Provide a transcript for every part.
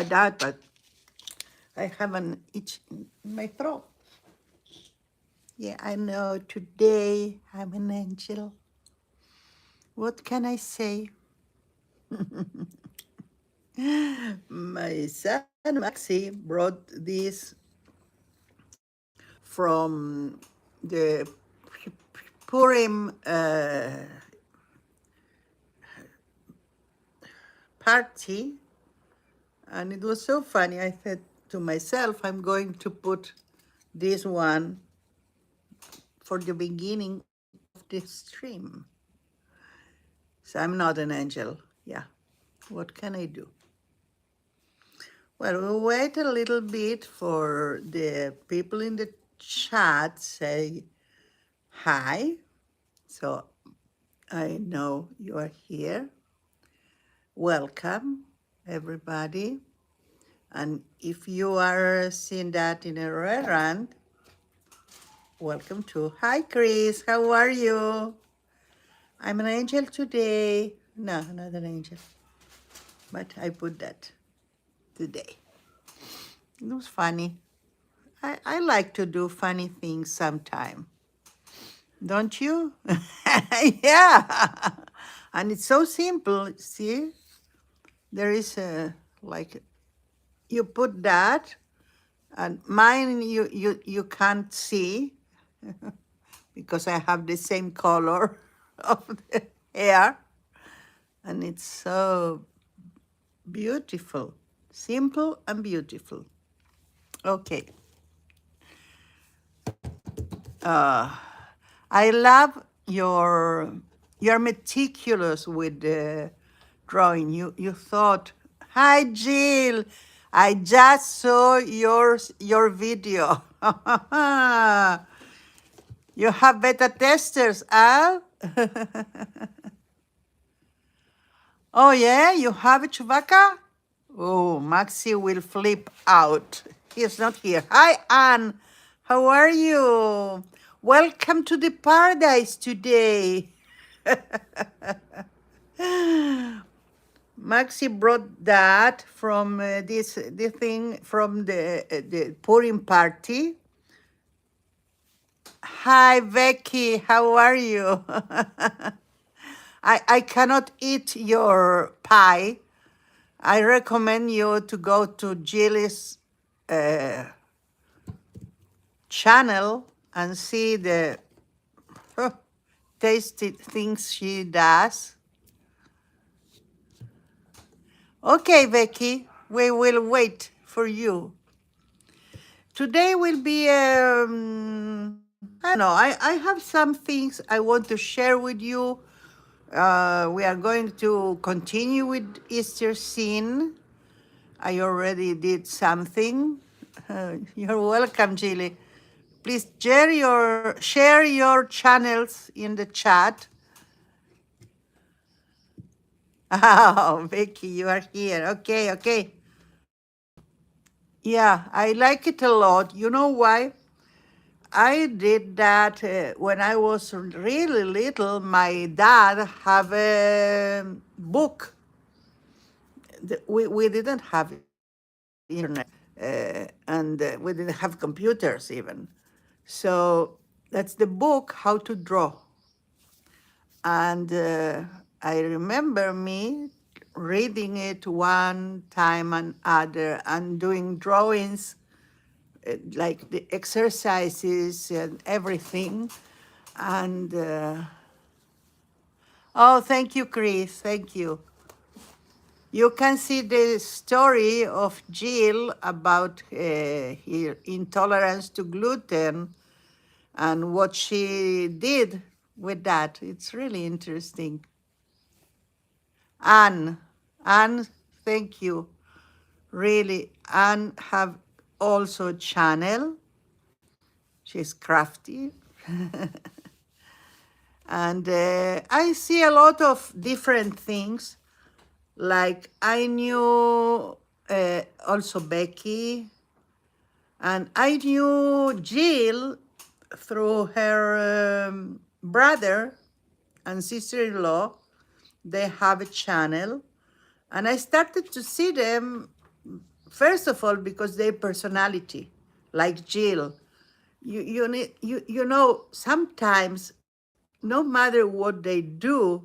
that, but I have an itch in my throat. Yeah, I know today I'm an angel. What can I say? My son Maxi brought this from the Purim party, and it was so funny. I said to myself, I'm going to put this one for the beginning of this stream. So I'm not an angel. Yeah. What can I do? Well, we'll wait a little bit for the people in the chat say hi. So I know you are here. Welcome, everybody. And if you are seeing that in a restaurant, welcome to. Hi, Chris. How are you? I'm an angel today. No, not an angel, but I put that today. It was funny. I like to do funny things sometime. Don't you? Yeah. And it's so simple. See, there is a like you put that, and mine you can't see because I have the same color of the hair, and it's so beautiful, simple and beautiful. Okay. I love you're meticulous with the drawing. You thought, hi Jill, I just saw your video. You have beta testers, huh? Oh yeah, you have a Chewbacca? Oh, Maxi will flip out. He's not here. Hi, Anne. How are you? Welcome to the paradise today. Maxi brought that from the thing from the Purim party. Hi, Becky. How are you? I cannot eat your pie. I recommend you to go to Jill's channel and see the huh, tasty things she does. Okay, Becky, we will wait for you. Today will be, I don't know, I have some things I want to share with you. We are going to continue with Easter scene. I already did something. You're welcome, Jilly. Please share your channels in the chat. Oh, Vicky, you are here. Okay, okay. Yeah, I like it a lot. You know why? I did that when I was really little. My dad have a book. We didn't have internet, and we didn't have computers even. So that's the book, How to Draw. And I remember me reading it one time and other and doing drawings, like the exercises and everything. And oh, thank you, Chris. Thank you. You can see the story of Jill about her intolerance to gluten and what she did with that. It's really interesting. Anne, Anne, thank you. Really, Anne have also channel. She's crafty. And I see a lot of different things. Like I knew also Becky, and I knew Jill through her brother and sister-in-law. They have a channel, and I started to see them First of all, because their personality, like Jill, you need you know sometimes no matter what they do,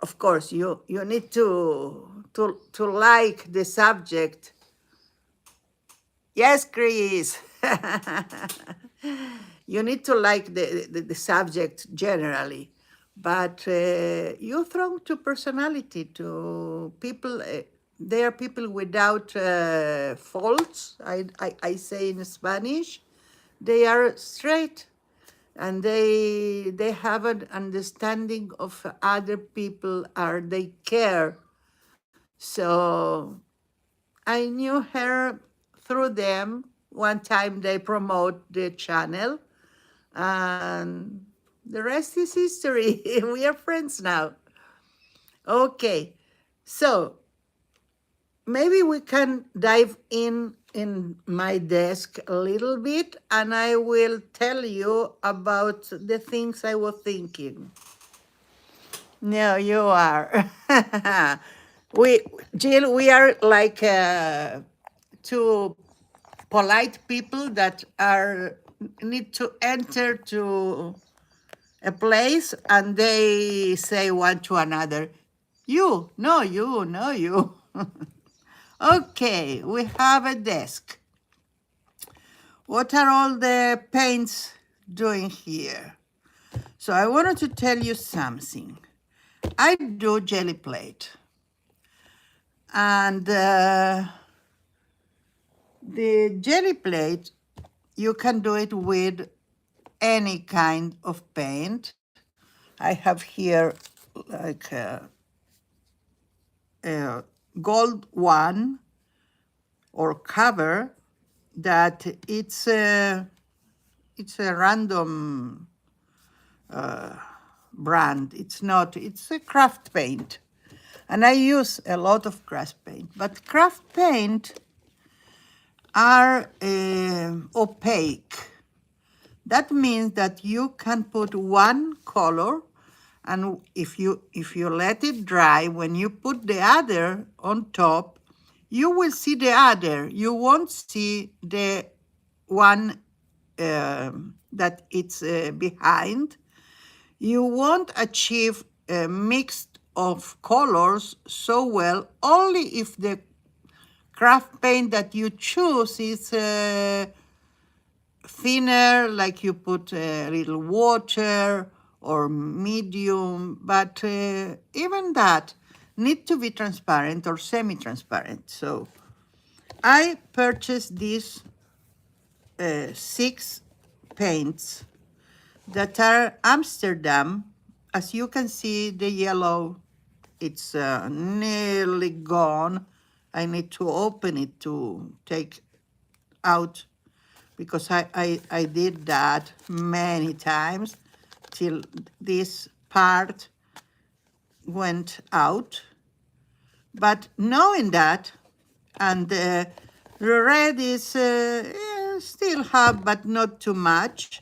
of course you need to like the subject. Yes, Chris. You need to like the subject generally, but you thrown to personality, to people. They are people without faults. I say in Spanish, they are straight, and they have an understanding of other people, or they care. So I knew her through them. One time they promote the channel, and the rest is history. We are friends now. Okay, so maybe we can dive in my desk a little bit, and I will tell you about the things I was thinking. No, you are. we, Jill, we are like two polite people that are need to enter to a place, and they say one to another, you, no, you, no, you. Okay, we have a desk. What are all the paints doing here? So I wanted to tell you something. I do jelly plate, and the jelly plate, you can do it with any kind of paint. I have here like a gold one or cover that it's a random brand. It's not, it's a craft paint. And I use a lot of craft paint, but craft paint are opaque. That means that you can put one color, and if you let it dry, when you put the other on top, you will see the other. You won't see the one that it's behind. You won't achieve a mix of colors so well, only if the craft paint that you choose is thinner, like you put a little water, or medium, but even that need to be transparent or semi-transparent. So I purchased these 6 paints that are Amsterdam. As you can see, the yellow, it's nearly gone. I need to open it to take out, because I did that many times till this part went out. But knowing that, and the red is still have, but not too much.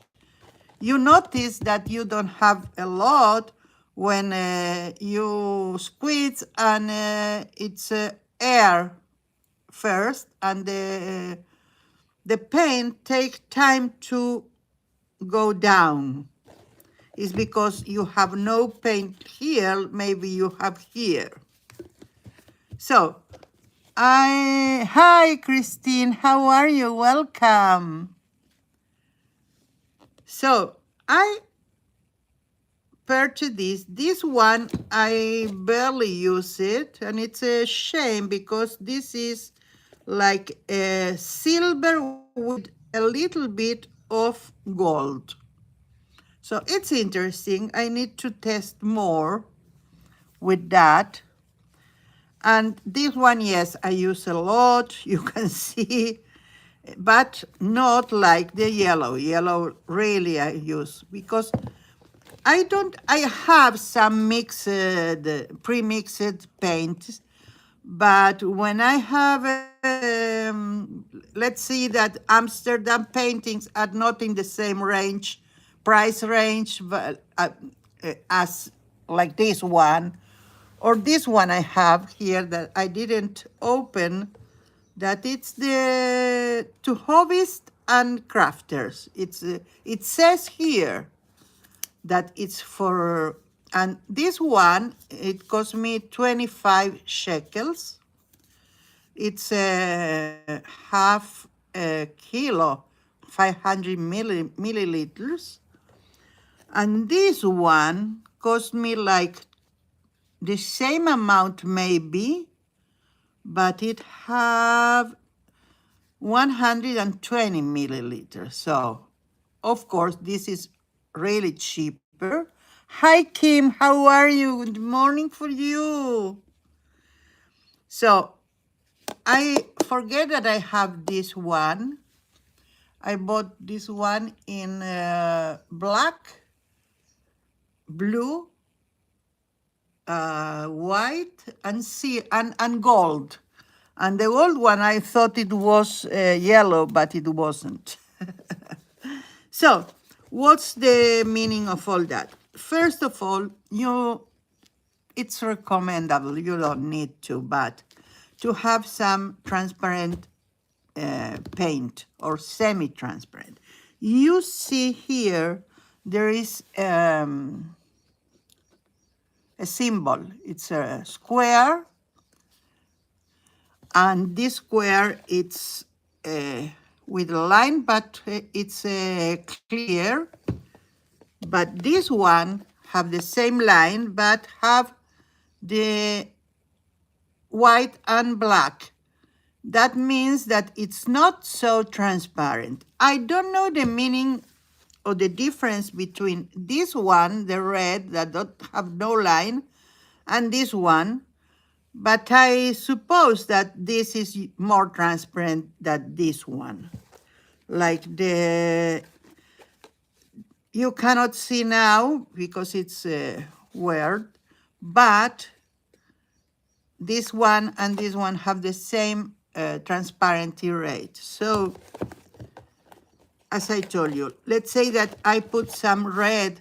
You notice that you don't have a lot when you squeeze, and it's air first, and the paint take time to go down. It's because you have no paint here, maybe you have here. So, hi Christine, how are you? Welcome. So, I purchased this one. I barely use it, and it's a shame because this is like a silver with a little bit of gold. So it's interesting. I need to test more with that. And this one, yes, I use a lot, you can see, but not like the yellow. Yellow really I use, because I have some mixed, pre-mixed paints, but when I have, let's see that Amsterdam paintings are not in the same price range, but, as like this one, or this one I have here that I didn't open, that it's the to hobbies and crafters. It says here that it's for, and this one, it cost me 25 shekels. It's a half a kilo, 500 milliliters. And this one cost me like the same amount maybe, but it have 120 milliliters. So, of course, this is really cheaper. Hi, Kim. How are you? Good morning for you. So, I forget that I have this one. I bought this one in black, blue, white, and gold. And the old one, I thought it was yellow, but it wasn't. So, what's the meaning of all that? First of all, it's recommendable, you don't need to, but to have some transparent paint or semi-transparent. You see here, there is a symbol. It's a square, and this square, it's with a line, but it's clear. But this one have the same line, but have the white and black. That means that it's not so transparent. I don't know the meaning or the difference between this one, the red that don't have no line, and this one, but I suppose that this is more transparent than this one. Like you cannot see now because it's weird, but this one and this one have the same transparency rate. So, as I told you, let's say that I put some red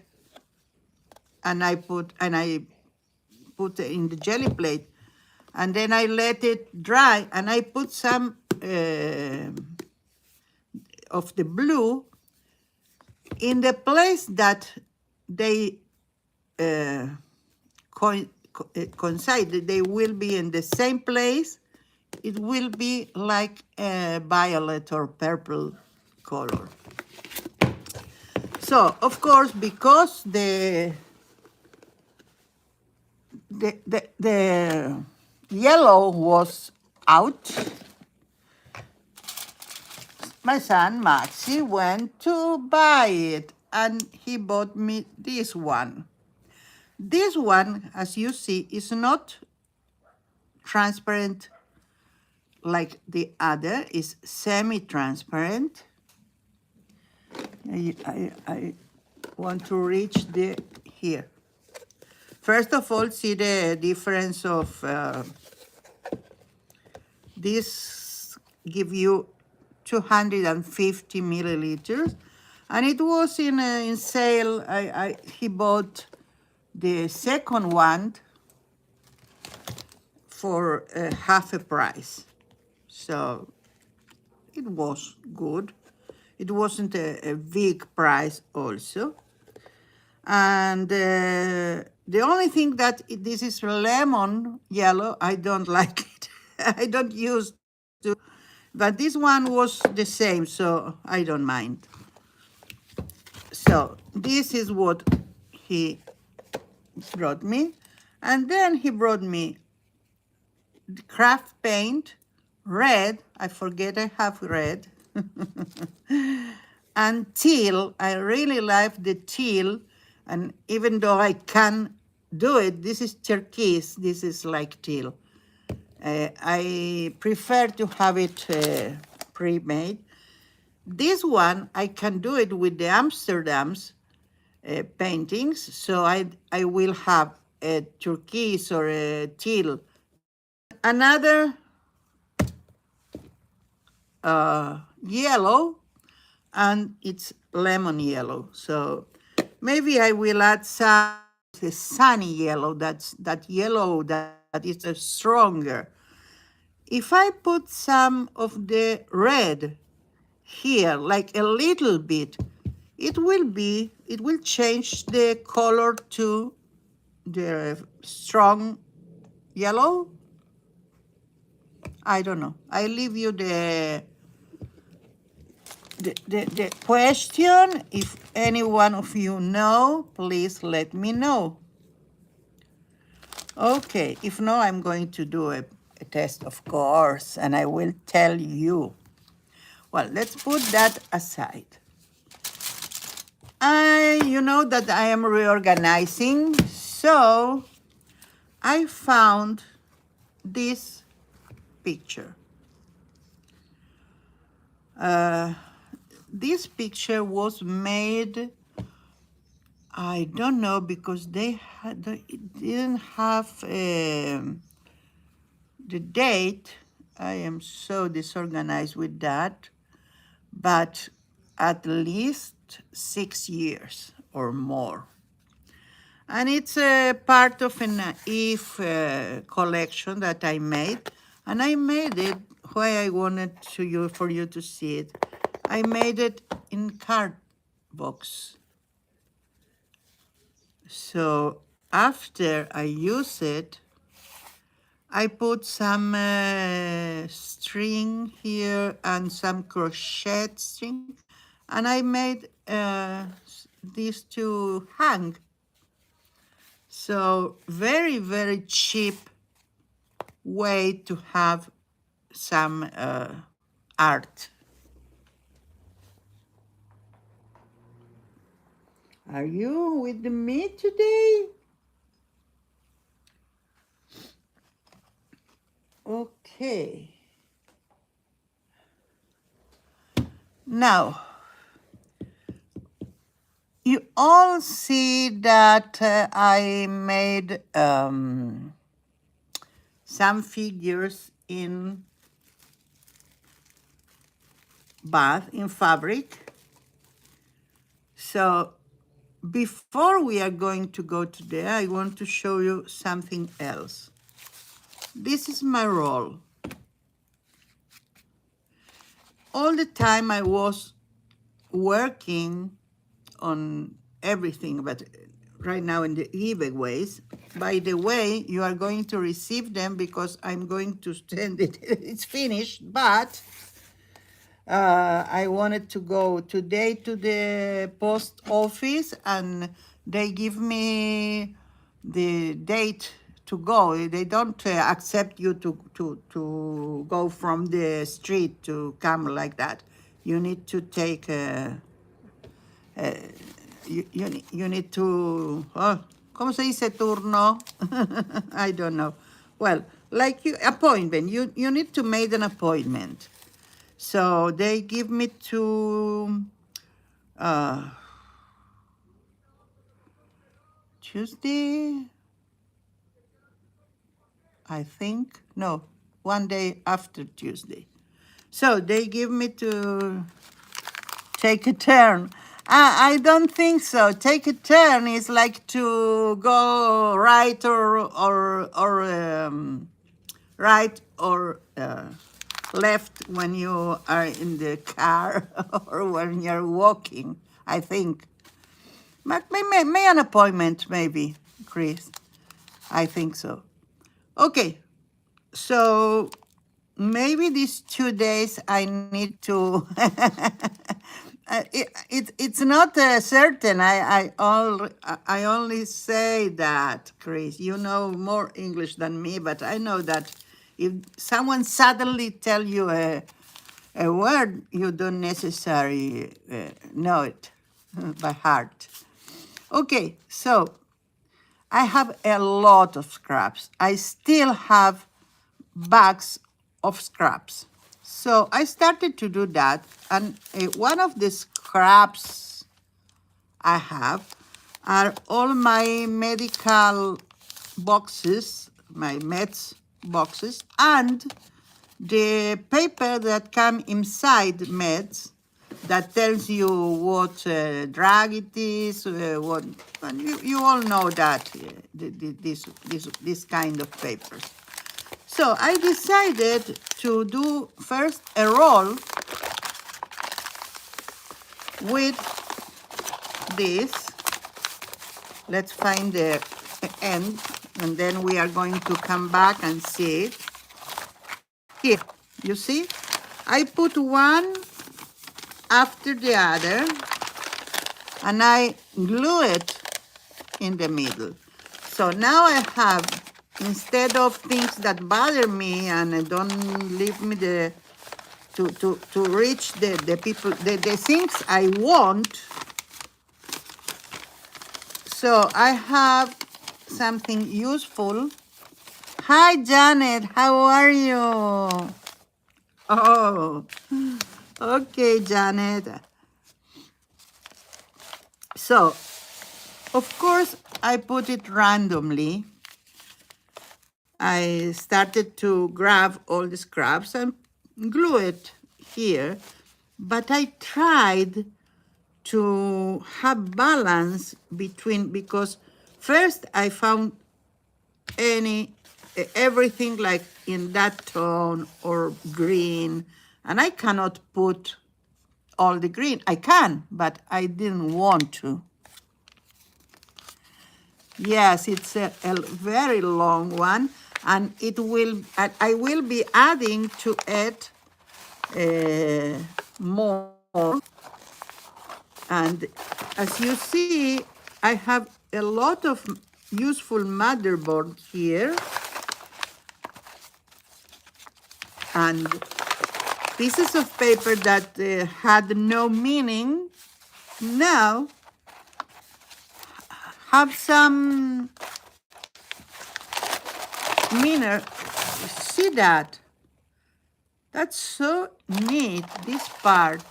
and I put it in the jelly plate, and then I let it dry, and I put some of the blue in the place that they coincide. They will be in the same place. It will be like a violet or purple color. So, of course, because the yellow was out, my son Maxi went to buy it, and he bought me this one. This one, as you see, is not transparent like the other, is semi-transparent. I want to reach here. First of all, see the difference of this give you 250 milliliters, and it was in sale. He bought the second one for half a price, so it was good. It wasn't a big price also. And the only thing that this is lemon yellow, I don't like it. I don't use to, but this one was the same, so I don't mind. So this is what he brought me. And then he brought me the craft paint, red, I forget I have red, and teal. I really like the teal, and even though I can do it, this is turquoise, this is like teal. I prefer to have it pre-made. This one, I can do it with the Amsterdam's paintings, so I will have a turquoise or a teal. Another yellow, and it's lemon yellow. So maybe I will add some the sunny yellow, that yellow that is stronger. If I put some of the red here, like a little bit, it will change the color to the strong yellow. I don't know. I leave you the question. If any one of you know, please let me know. Okay, if no, I'm going to do a test, of course, and I will tell you. Well, let's put that aside. You know that I am reorganizing, so I found this picture. This picture was made, I don't know, because it didn't have the date. I am so disorganized with that, but at least 6 years or more. And it's a part of an Eve collection that I made, and I made it why I wanted for you to see it. I made it in card box. So after I use it, I put some string here and some crochet string, and I made these to hang. So very, very cheap way to have some art. Are you with me today? Okay. Now, you all see that I made some figures in bath in fabric. So before we are going to go to there, I want to show you something else. This is my roll. All the time I was working on everything, but right now in the giveaways. By the way, you are going to receive them because I'm going to send it. It's finished, but I wanted to go today to the post office, and they give me the date to go. They don't accept you to go from the street to come like that. You need to take you need to, ¿cómo se dice turno? I don't know. Well, like appointment, you need to make an appointment. So they give me to Tuesday, I think. No, one day after Tuesday. So they give me to take a turn. I don't think so. Take a turn is like to go right or right or left when you are in the car or when you're walking, I think. May an appointment, maybe, Chris. I think so. Okay, so maybe these 2 days I need to. It's not certain. I only say that, Chris. You know more English than me, but I know that if someone suddenly tell you a word, you don't necessarily know it by heart. Okay, so I have a lot of scraps. I still have bags of scraps. So I started to do that, and one of the scraps I have are all my medical boxes, my meds boxes, and the paper that come inside meds that tells you what drug it is. What and you all know that this kind of papers. So I decided to do first a roll with this. Let's find the end, and then we are going to come back and see it. Here, you see, I put one after the other, and I glue it in the middle. So now I have, instead of things that bother me and don't leave me to reach the people, the things I want, so I have something useful. Hi, Janet, how are you? Oh, okay, Janet. So, of course, I put it randomly. I started to grab all the scraps and glue it here, but I tried to have balance between, because first I found everything like in that tone or green, and I cannot put all the green. I can, but I didn't want to. Yes, it's a very long one, and I will be adding to it more. And as you see, I have a lot of useful motherboard here, and pieces of paper that had no meaning now have some meaning. See that? That's so neat, this part.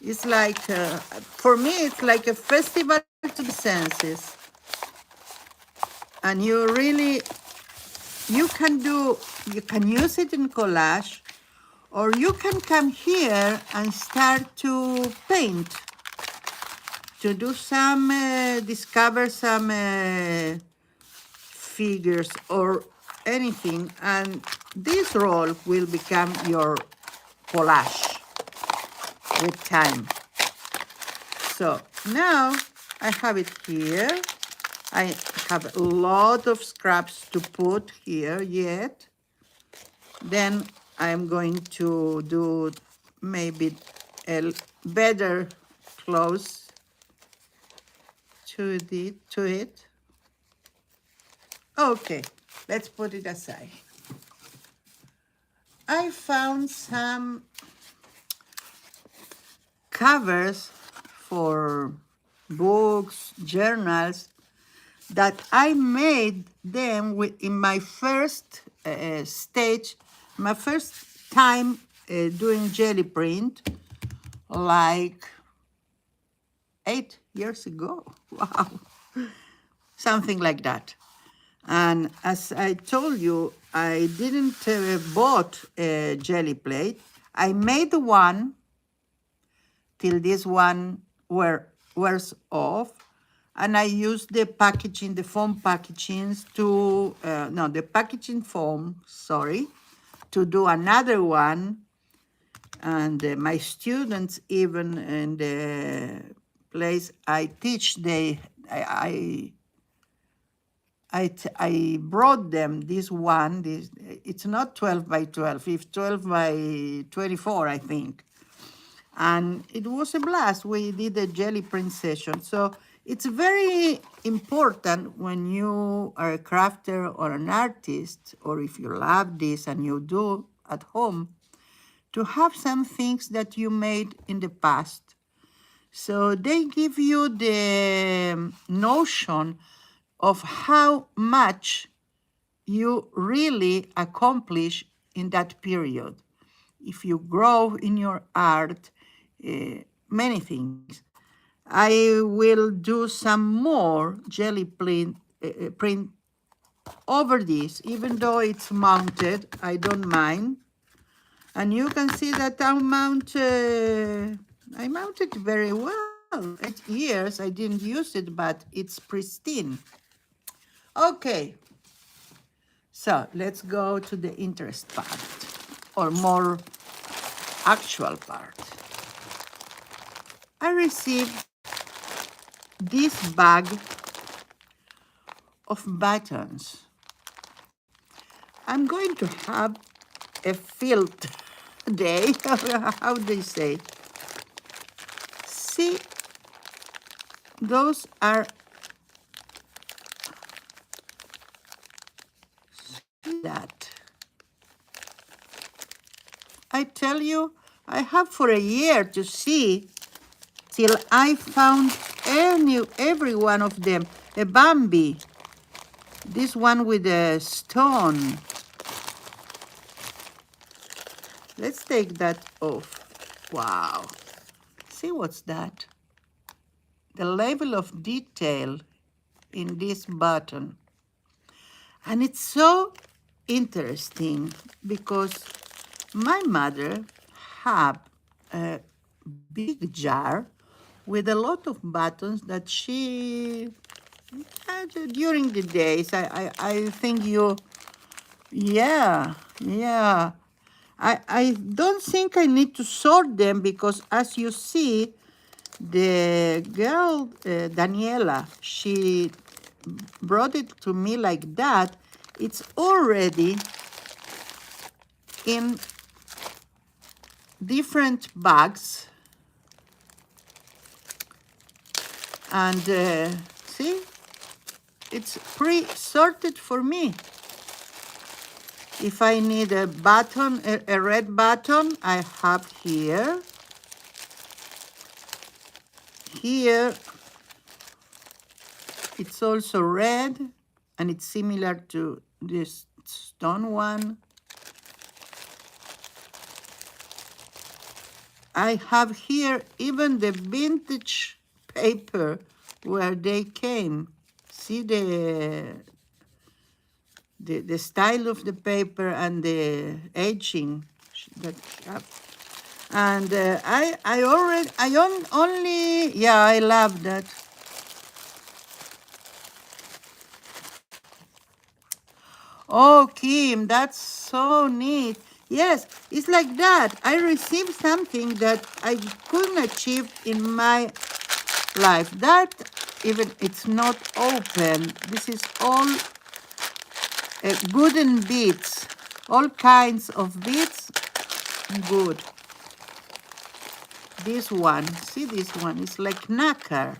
It's like, for me, it's like a festival to the senses. And you can use it in collage, or you can come here and start to paint, to do some, discover some figures or anything, and this roll will become your collage with time. So now I have it here. I have a lot of scraps to put here yet. Then I'm going to do maybe a better close to it. Okay, let's put it aside. I found some covers for books, journals, that I made them in my first stage, my first time doing jelly print, like 8 years ago. Wow, something like that. And as I told you, I didn't bought a jelly plate. I made one till this one wears off, and I used the packaging, the foam packagings to, the packaging foam, sorry, to do another one. And my students, even in the place I teach, I brought them this one. It's not 12 by 12, it's 12 by 24, I think. And it was a blast. We did a jelly print session. So it's very important when you are a crafter or an artist, or if you love this and you do at home, to have some things that you made in the past. So they give you the notion of how much you really accomplish in that period. If you grow in your art, many things. I will do some more jelly print over this, even though it's mounted, I don't mind. And you can see that I mount I mounted very well. 8 years I didn't use it, but it's pristine. Okay, so let's go to the interest part, or more actual part. I received this bag of buttons. I'm going to have a field day, how they say. See, those are that. I tell you, I have for a year to see till I found every one of them. A Bambi, this one with a stone. Let's take that off. Wow. See what's that? The level of detail in this button. And it's so interesting because my mother had a big jar with a lot of buttons that she had during the days. I think you, yeah. I don't think I need to sort them because as you see, the girl, Daniela, she brought it to me like that. It's already in different bags. And see, it's pre-sorted for me. If I need a button, a red button, I have here. Here, it's also red, and it's similar to this stone one. I have here even the vintage paper where they came. See the style of the paper and the aging that and I love that. Oh, Kim, that's so neat. Yes, it's like that. I received something that I couldn't achieve in my life. That even it's not open. This is all wooden beads, all kinds of beads. Good. This one, see this one, it's like nacre.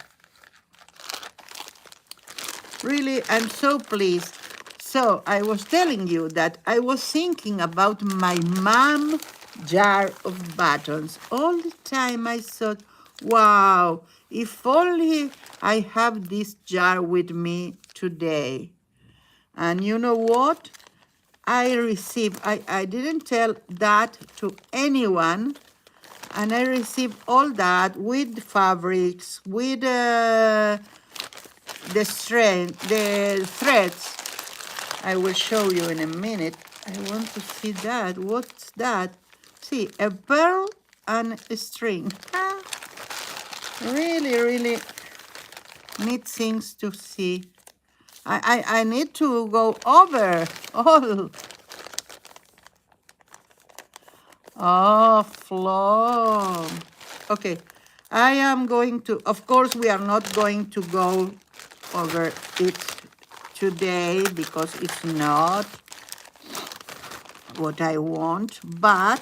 Really, I'm so pleased. So I was telling you that I was thinking about my mom jar of buttons. All the time I thought, wow, if only I have this jar with me today. And you know what? I didn't tell that to anyone, and I received all that with fabrics, with the threads. I will show you in a minute. I want to see that. What's that? See, a pearl and a string. Ah, really, really neat things to see. I need to go over all. Oh, Flo. Okay, I am going to, of course, we are not going to go over it today because it's not what I want, but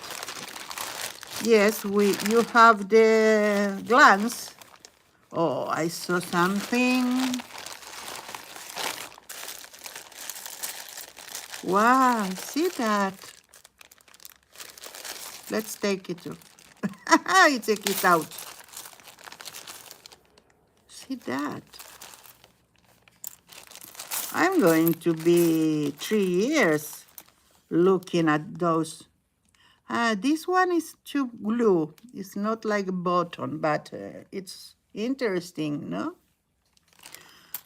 yes, you have the glance. Oh, I saw something. Wow, see that? Let's take it. I take it out. See that? I'm going to be 3 years looking at those. This one is too blue. It's not like a button, but it's interesting, no?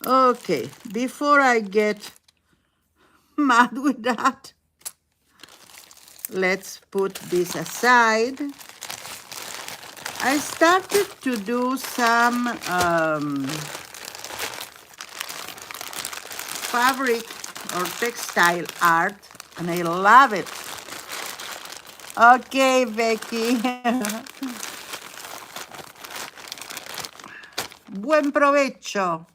Okay, before I get mad with that, let's put this aside. I started to do some fabric or textile art, and I love it. Okay, Becky. Buen provecho.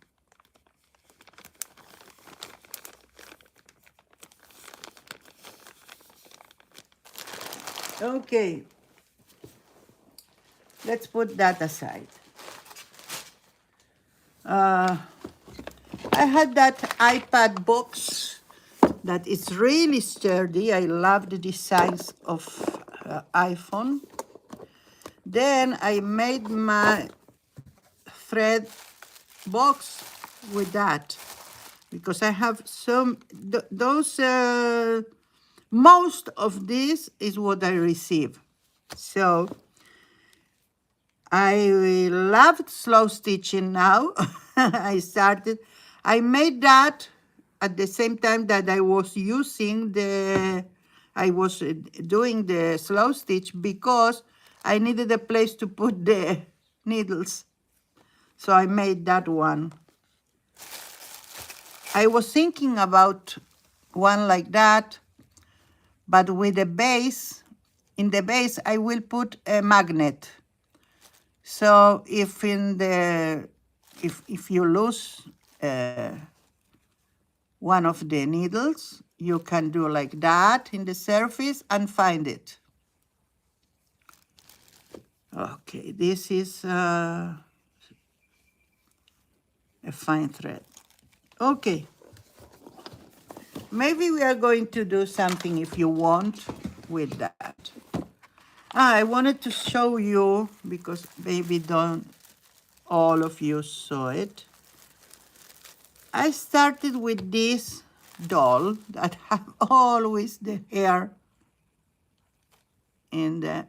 Okay, let's put that aside. I had that iPad box that is really sturdy. I love the designs of iPhone. Then I made my thread box with that because I have some, those, most of this is what I receive. So I loved slow stitching now. I made that at the same time that I was doing the slow stitch because I needed a place to put the needles. So I made that one. I was thinking about one like that, but with a base, in the base I will put a magnet. So if you lose one of the needles, you can do like that in the surface and find it. Okay, this is a fine thread. Okay, maybe we are going to do something if you want with that. I wanted to show you because maybe don't all of you saw it. I started with this doll that have always the hair in the,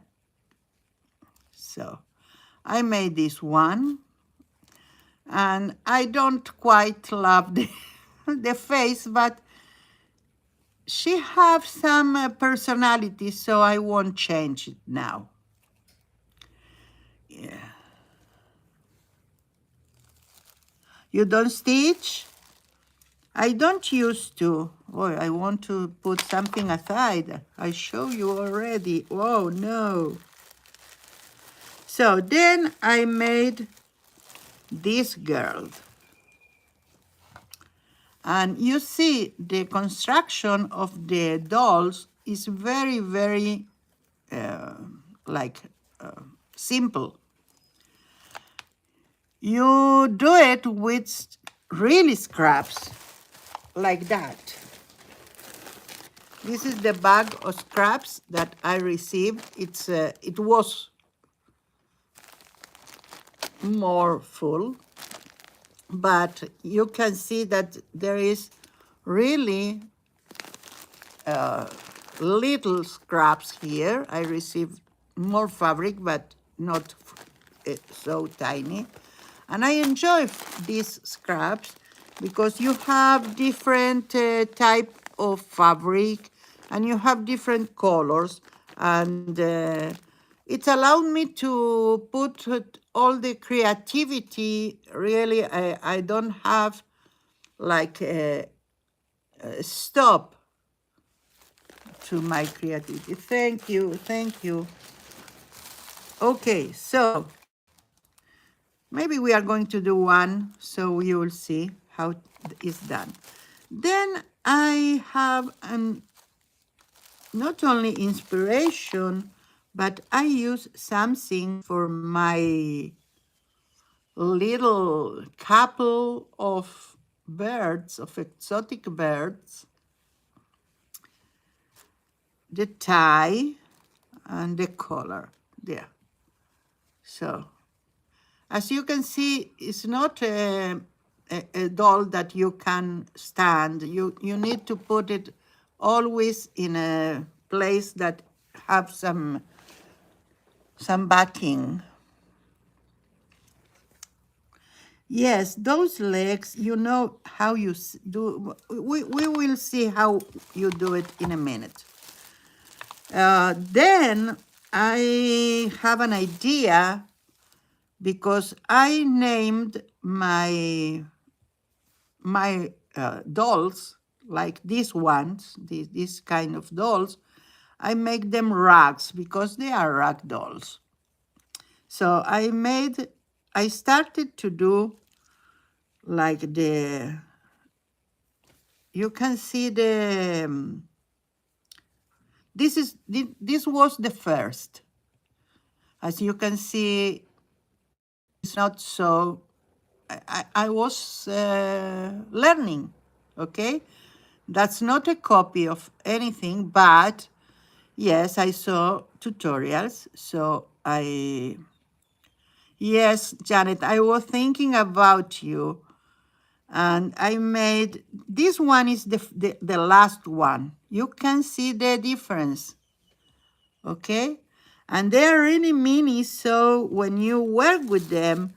so I made this one, and I don't quite love the, the face, but she have some personality, so I won't change it now. Yeah. You don't stitch? I don't used to. Oh, I want to put something aside. I show you already. Oh, no. So then I made this girl. And you see the construction of the dolls is very, very simple. You do it with really scraps like that. This is the bag of scraps that I received. It was more full, but you can see that there is really little scraps here. I received more fabric, but not so tiny. And I enjoy these scraps because you have different type of fabric and you have different colors, and it allowed me to put all the creativity. Really, I don't have like a stop to my creativity. Thank you, thank you. Okay, so maybe we are going to do one, so you will see how it's done. Then I have not only inspiration, but I use something for my little couple of birds, of exotic birds, the tie and the collar there. So as you can see, it's not a doll that you can stand. You need to put it always in a place that have some backing. Yes, those legs, you know how you do. We will see how you do it in a minute. Then I have an idea because I named my dolls, like these ones, this kind of dolls. I make them rugs because they are rag dolls. So I started to do like you can see this was the first. As you can see, it's not so, I was learning, okay? That's not a copy of anything, but yes, I saw tutorials. So yes, Janet, I was thinking about you, and I made, this one is the last one. You can see the difference, okay? And they're really mini, so when you work with them,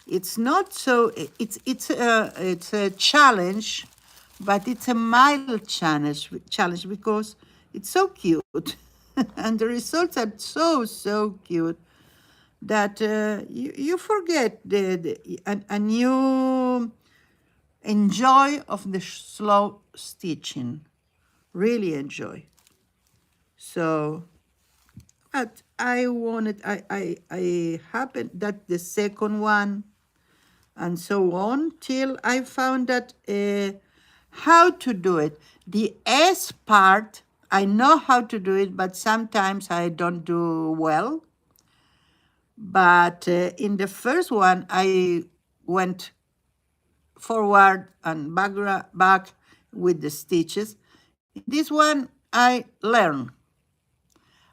it's not so, it's a challenge, but it's a mild challenge because it's so cute. And the results are so cute that you forget and you enjoy of the slow stitching, really enjoy. So, but I happened that the second one and so on till I found that how to do it. The S part, I know how to do it, but sometimes I don't do well. But in the first one, I went forward and back with the stitches. In this one, I learn.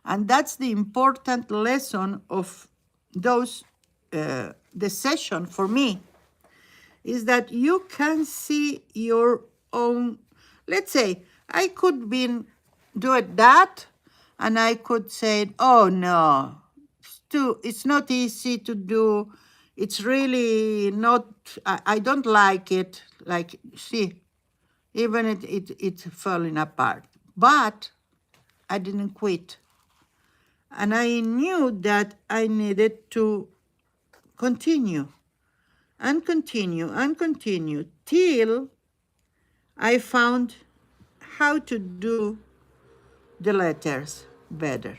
And that's the important lesson of those, the session for me, is that you can see your own, let's say, I could be do it that, and I could say, oh no, it's not easy to do. It's really not, I don't like it. Like, see, even it's falling apart. But I didn't quit. And I knew that I needed to continue and continue and continue till I found how to do the letters better.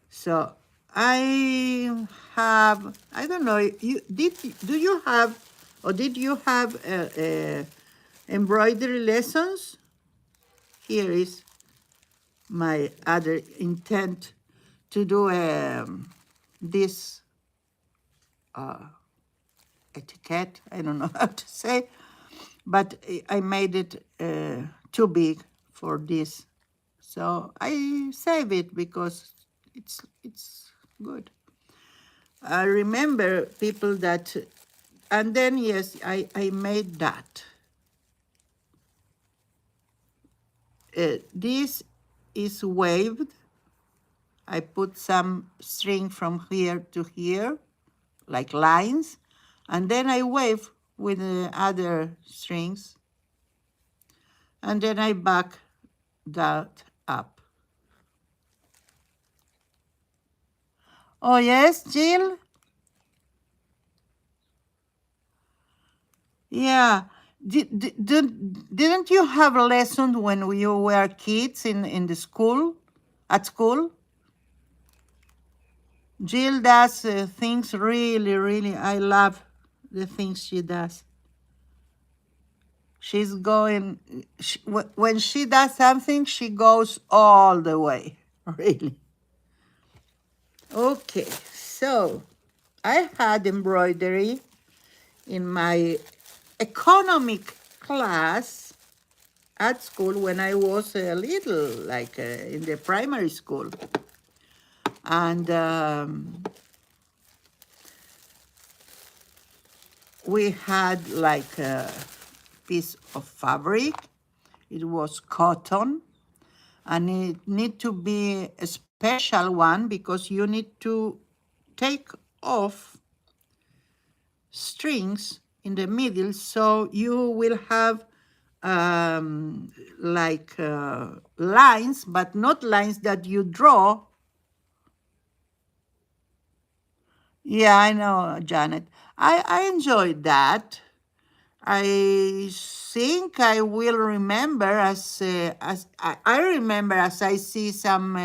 So I don't know, do you have, or did you have embroidery lessons? Here is my other intent to do this etiquette, I don't know how to say, but I made it too big for this. So I save it because it's good. I remember people that, and then yes, I made that. This is waved. I put some string from here to here, like lines, and then I wave with the other strings, and then I back that up. Oh yes, Jill? Yeah. Didn't you have a lesson when you were kids in the school, at school? Jill does things really, I love the things she does. She's going, when she does something, she goes all the way, really. Okay, so I had embroidery in my economic class at school when I was a little, like in the primary school. And we had like a piece of fabric. It was cotton, and it need to be a special one because you need to take off strings in the middle, so you will have like lines, but not lines that you draw, Yeah, I know, Janet. I enjoyed that. I think I will remember as I remember as I see some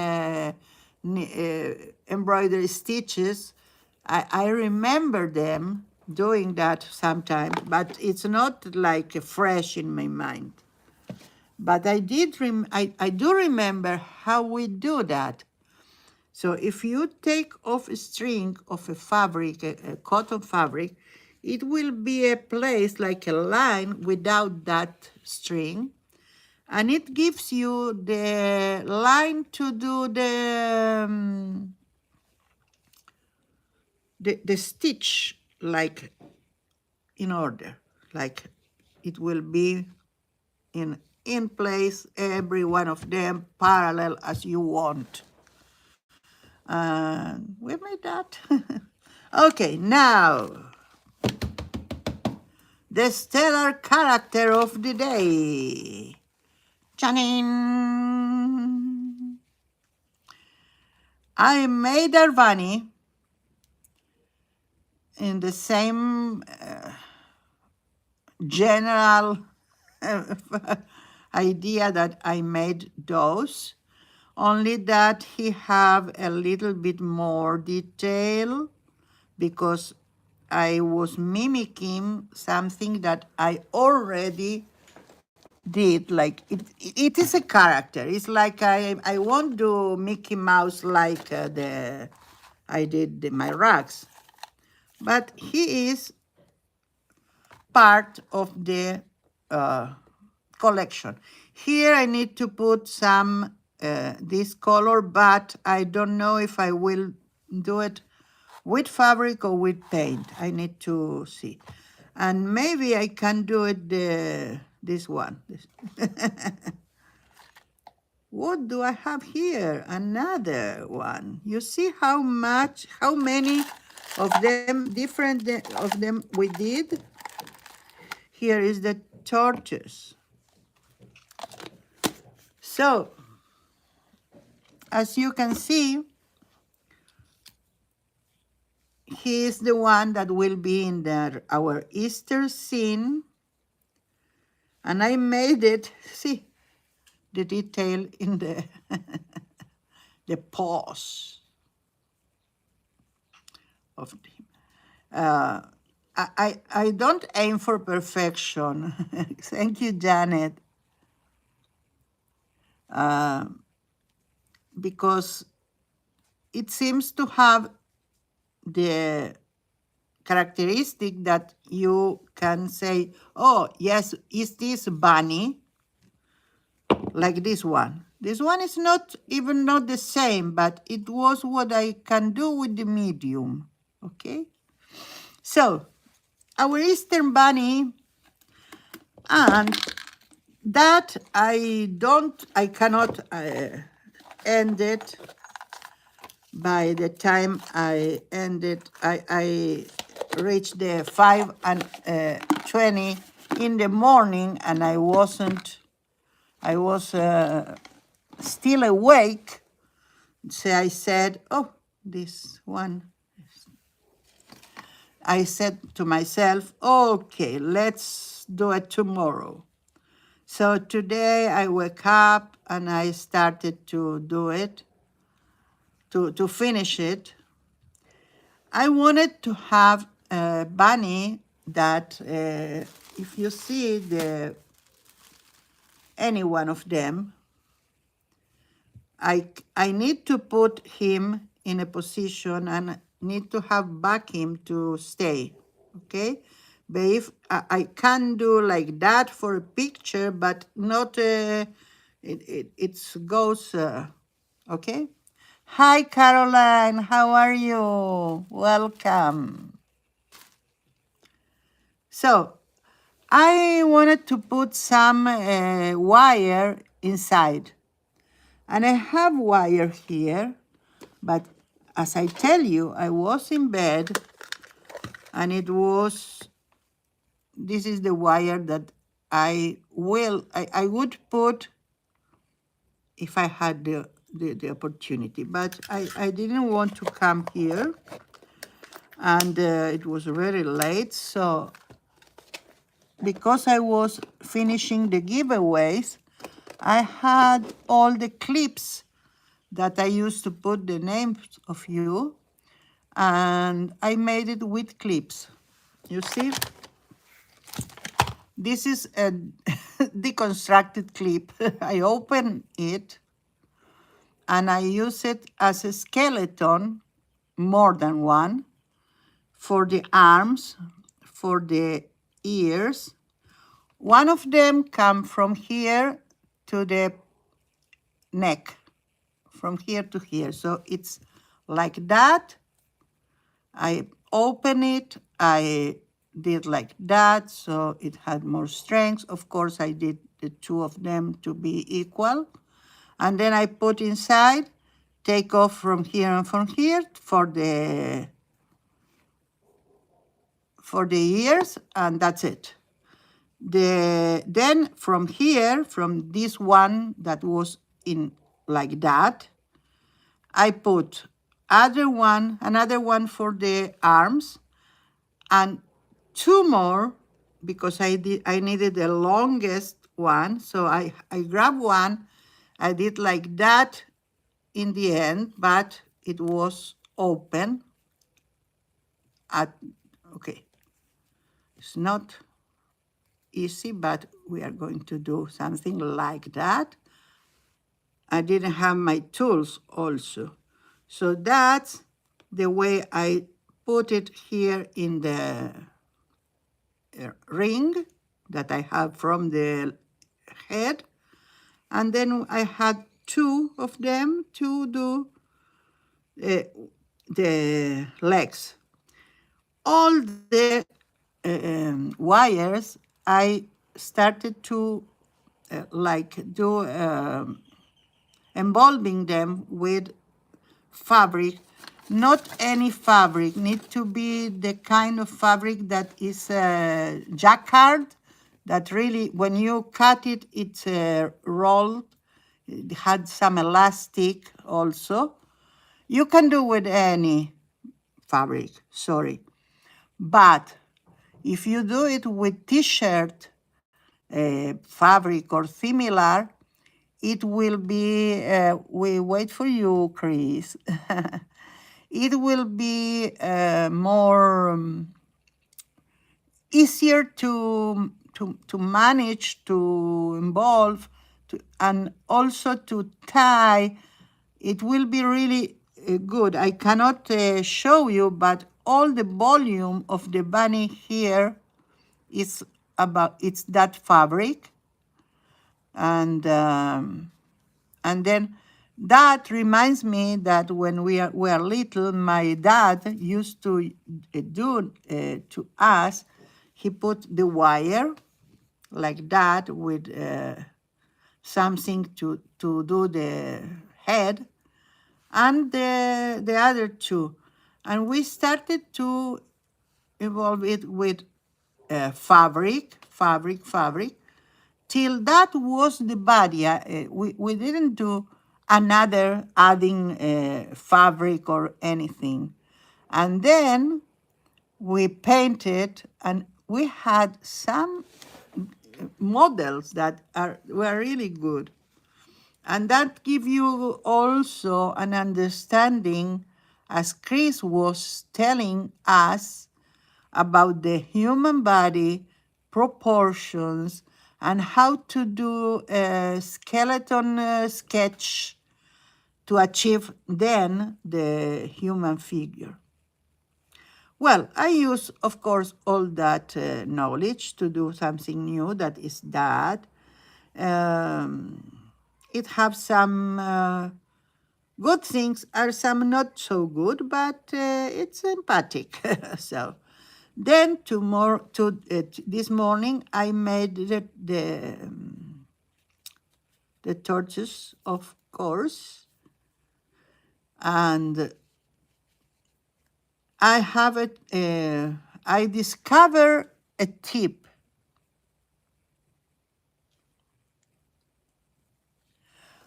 embroidery stitches. I remember them doing that sometimes, but it's not like fresh in my mind. But I do remember how we do that. So if you take off a string of a fabric, a cotton fabric, it will be a place like a line without that string, and it gives you the line to do the stitch like in order, like it will be in place, every one of them parallel as you want. We made that. Okay, now the stellar character of the day. Janine. I made Arvani in the same general idea that I made those, only that he have a little bit more detail because I was mimicking something that I already did. Like it is a character. It's like I won't do Mickey Mouse like I did my rags, but he is part of the uh, collection. Here I need to put some this color, but I don't know if I will do it with fabric or with paint. I need to see. And maybe I can do it this one. What do I have here? Another one. You see how many of them, different of them we did? Here is the tortoise. So, as you can see, he is the one that will be in our Easter scene. And I made it, see, the detail in the, the paws of him. I don't aim for perfection. Thank you, Janet. Because it seems to have the characteristic that you can say, oh, yes, is this bunny? Like this one. This one is not even not the same, but it was what I can do with the medium, okay? So, our Eastern bunny, and that I cannot end it. By the time I ended, I reached the 5:20 in the morning, and I was still awake. So I said, oh, this one. I said to myself, okay, let's do it tomorrow. So today I woke up and I started to do it, to finish it. I wanted to have a bunny that, if you see any one of them, I need to put him in a position and need to have back him to stay, okay? But if I can do like that for a picture, but not, it goes, okay? Hi, Caroline, how are you? Welcome. So, I wanted to put some wire inside. And I have wire here, but as I tell you, I was in bed and this is the wire that I would put if I had the opportunity, but I didn't want to come here. and it was very late. So because I was finishing the giveaways, I had all the clips that I used to put the names of you, and I made it with clips. You see, this is a deconstructed clip. I open it and I use it as a skeleton, more than one, for the arms, for the ears. One of them come from here to the neck, from here to here. So it's like that. I open it, I did like that, so it had more strength. Of course, I did the two of them to be equal. And then I put inside, take off from here and from here for the ears, and that's it. Then from here, from this one that was in like that, I put another one for the arms, and two more because I needed the longest one. So I grabbed one, I did like that in the end, but it was open at, okay, it's not easy, but we are going to do something like that. I didn't have my tools also. So that's the way I put it here in the ring that I have from the head. And then I had two of them to do the legs. All the wires, I started to like do embalming them with fabric. Not any fabric, need to be the kind of fabric that is jacquard, that really, when you cut it, it's rolled. It had some elastic also. You can do with any fabric, sorry. But if you do it with t-shirt fabric or similar, it will be, we wait for you, Chris. It will be more easier to manage, to involve, and also to tie. It will be really good. I cannot show you, but all the volume of the bunny here is it's that fabric. And then that reminds me that when we were little, my dad used to do to us, he put the wire like that with something to do the head, and the other two. And we started to evolve it with fabric, till that was the body. We didn't do another adding fabric or anything. And then we painted, and we had some models that were really good. And that give you also an understanding, as Chris was telling us, about the human body, proportions, and how to do a skeleton sketch to achieve then the human figure. Well, I use, of course, all that knowledge to do something new, that is that. It have some good things, are some not so good, but it's empathic. So then this morning, I made the torches, of course, and I have it. I discovered a tip.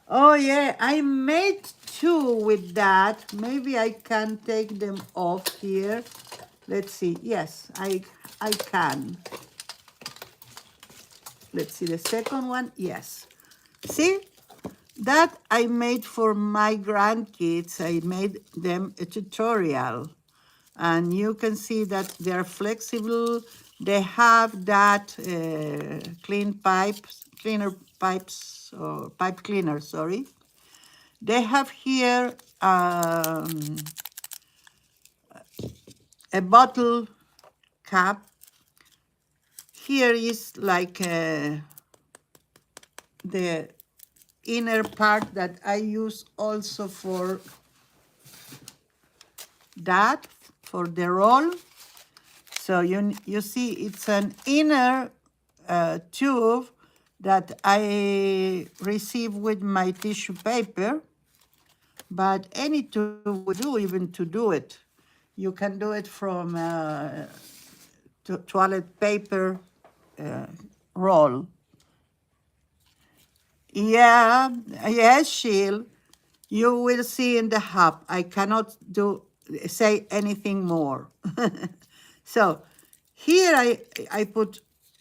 Oh yeah, I made two with that. Maybe I can take them off here. Let's see. Yes, I can. Let's see the second one. Yes. See? That I made for my grandkids. I made them a tutorial. And you can see that they're flexible. They have that cleaner pipes, or pipe cleaner, sorry. They have here a bottle cap. Here is like the inner part that I use also for that, for the roll. So you see it's an inner tube that I receive with my tissue paper, but any tube would do, even to do it. You can do it from toilet paper roll. Yeah, yes, Sheil. You will see in the hub. I cannot say anything more. So here I put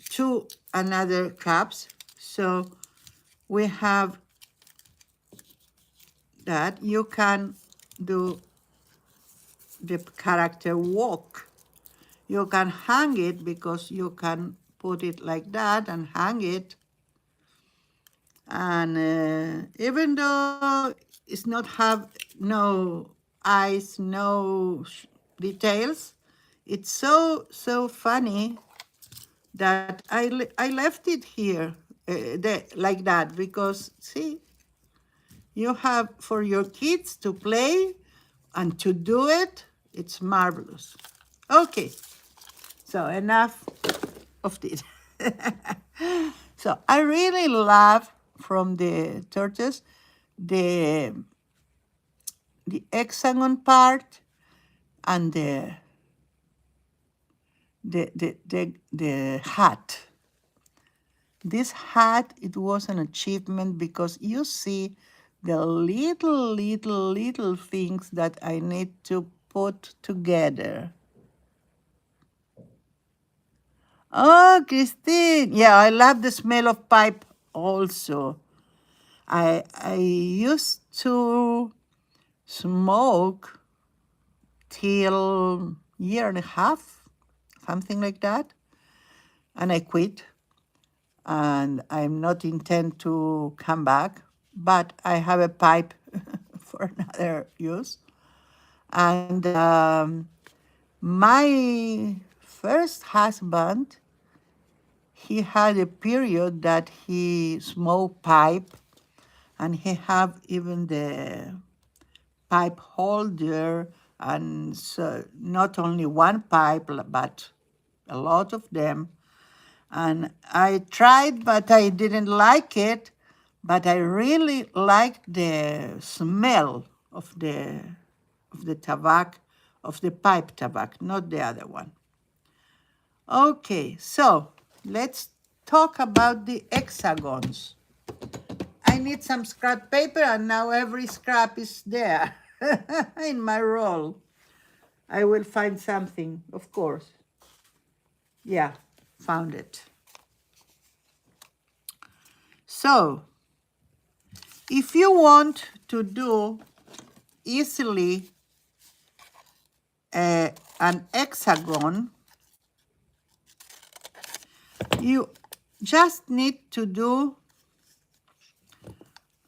two another cups. So we have that. You can do the character walk. You can hang it because you can put it like that and hang it. And even though it's not have no eyes, no details, it's so funny that I left it here like that, because see, you have for your kids to play and to do it. It's marvelous. Okay, so enough of this. So I really love from the tortoise the hexagon part and the hat. This hat, it was an achievement because you see the little things that I need to put together. Oh, Christine. Yeah, I love the smell of pipe also. I used to smoke till year and a half, something like that, and I quit. And I'm not intend to come back, but I have a pipe for another use. And my first husband, he had a period that he smoked pipe, and he have even the pipe holder, and so not only one pipe, but a lot of them. And I tried, but I didn't like it. But I really liked the smell of the tobacco, of the pipe tobacco, not the other one. Okay, so let's talk about the hexagons. I need some scrap paper, and now every scrap is there in my roll. I will find something, of course. Yeah, found it. So, if you want to do easily an hexagon, you just need to do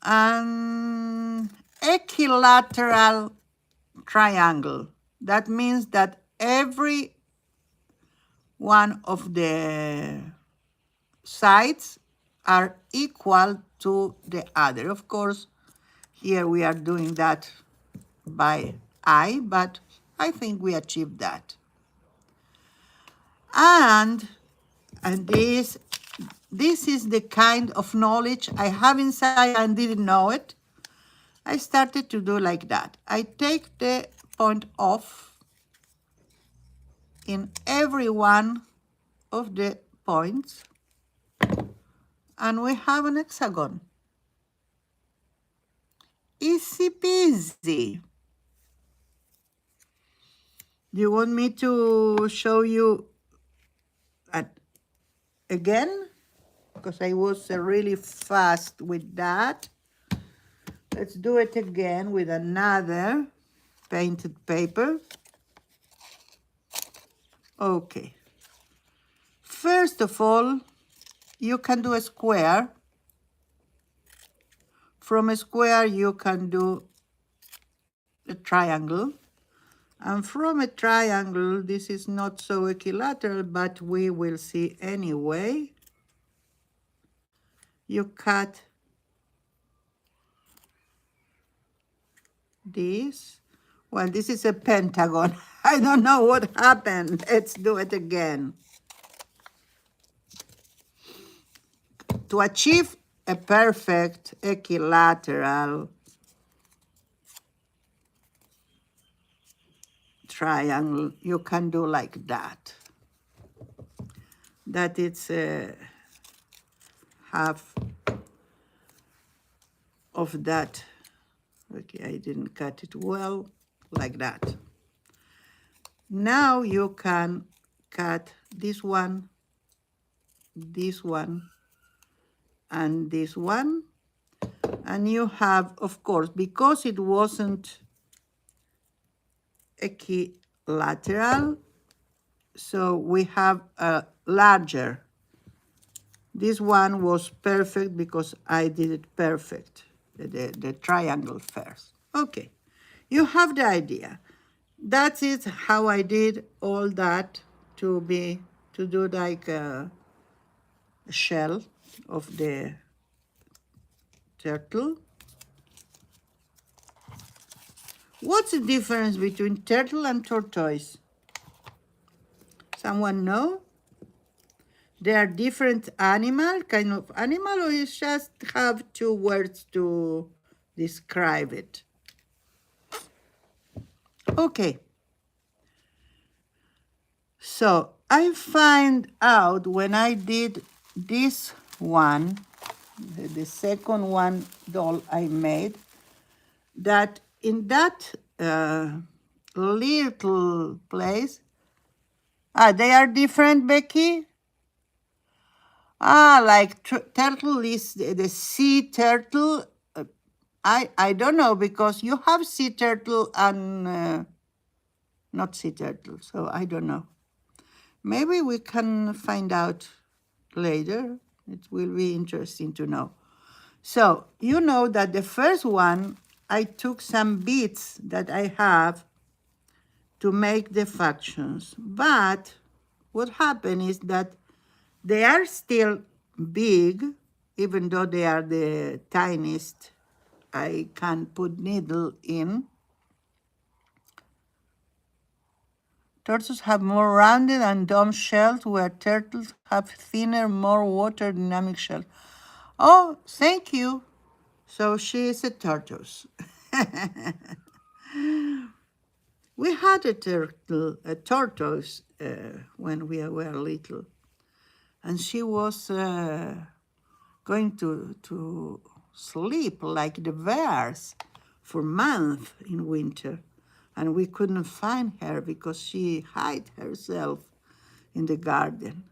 an equilateral triangle. That means that every one of the sides are equal to the other. Of course, here we are doing that by eye, but I think we achieved that. And this is the kind of knowledge I have inside and didn't know it. I started to do like that. I take the point off in every one of the points, and we have an hexagon. Easy peasy. Do you want me to show you again? Because I was really fast with that. Let's do it again with another painted paper. Okay. First of all, you can do a square. From a square, you can do a triangle. And from a triangle, this is not so equilateral, but we will see anyway. You cut this. Well, this is a pentagon. I don't know what happened. Let's do it again. To achieve a perfect equilateral triangle, you can do like that. That it's half of that. Okay, I didn't cut it well, like that. Now you can cut this one, and this one. And you have, of course, because it wasn't equilateral, so we have a larger. This one was perfect because I did it perfect, the triangle first. Okay, you have the idea. That is how I did all that to do like a shell of the turtle. What's the difference between turtle and tortoise? Someone know? They are different kind of animal, or you just have two words to describe it? Okay. So I find out when I did this one, the second one doll I made, that in that little place, they are different, Becky? Like turtle is the sea turtle. I don't know, because you have sea turtle and not sea turtle, so I don't know. Maybe we can find out later. It will be interesting to know. So you know that the first one, I took some beads that I have to make the factions. But what happened is that they are still big, even though they are the tiniest I can put needle in. Turtles have more rounded and dome shells, where turtles have thinner, more water dynamic shells. Oh, thank you. So she is a tortoise. We had a tortoise when we were little, and she was going to sleep like the bears for months in winter, and we couldn't find her because she hid herself in the garden.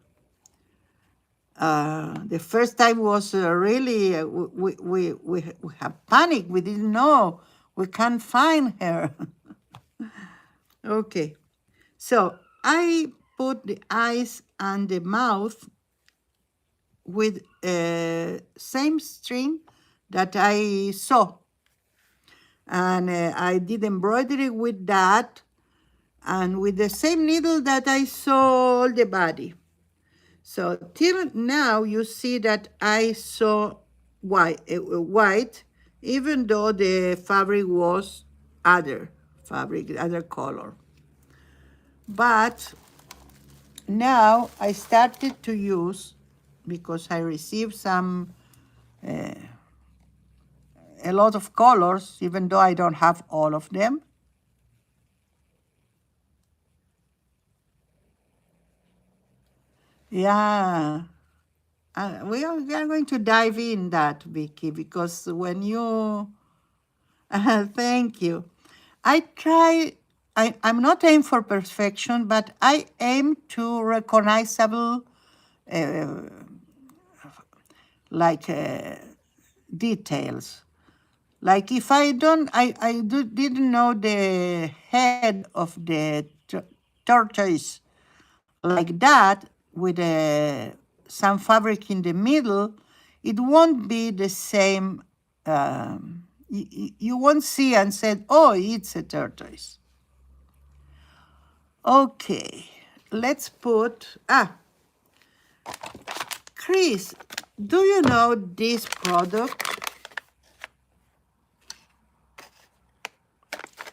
The first time was really, we had panic. We didn't know. We can't find her. Okay. So I put the eyes and the mouth with same string that I saw. And I did embroidery with that, and with the same needle that I saw all the body. So till now, you see that I saw white, even though the fabric was other color. But now I started to use, because I received a lot of colors, even though I don't have all of them. Yeah. We are going to dive in that, Vicky, because when you, thank you. I try I'm not aim for perfection, but I aim to recognizable like details. Like if I don't, didn't know the head of the tortoise like that with some fabric in the middle, it won't be the same. You won't see and say, oh, it's a tortoise. Okay, let's put, Chris, do you know this product?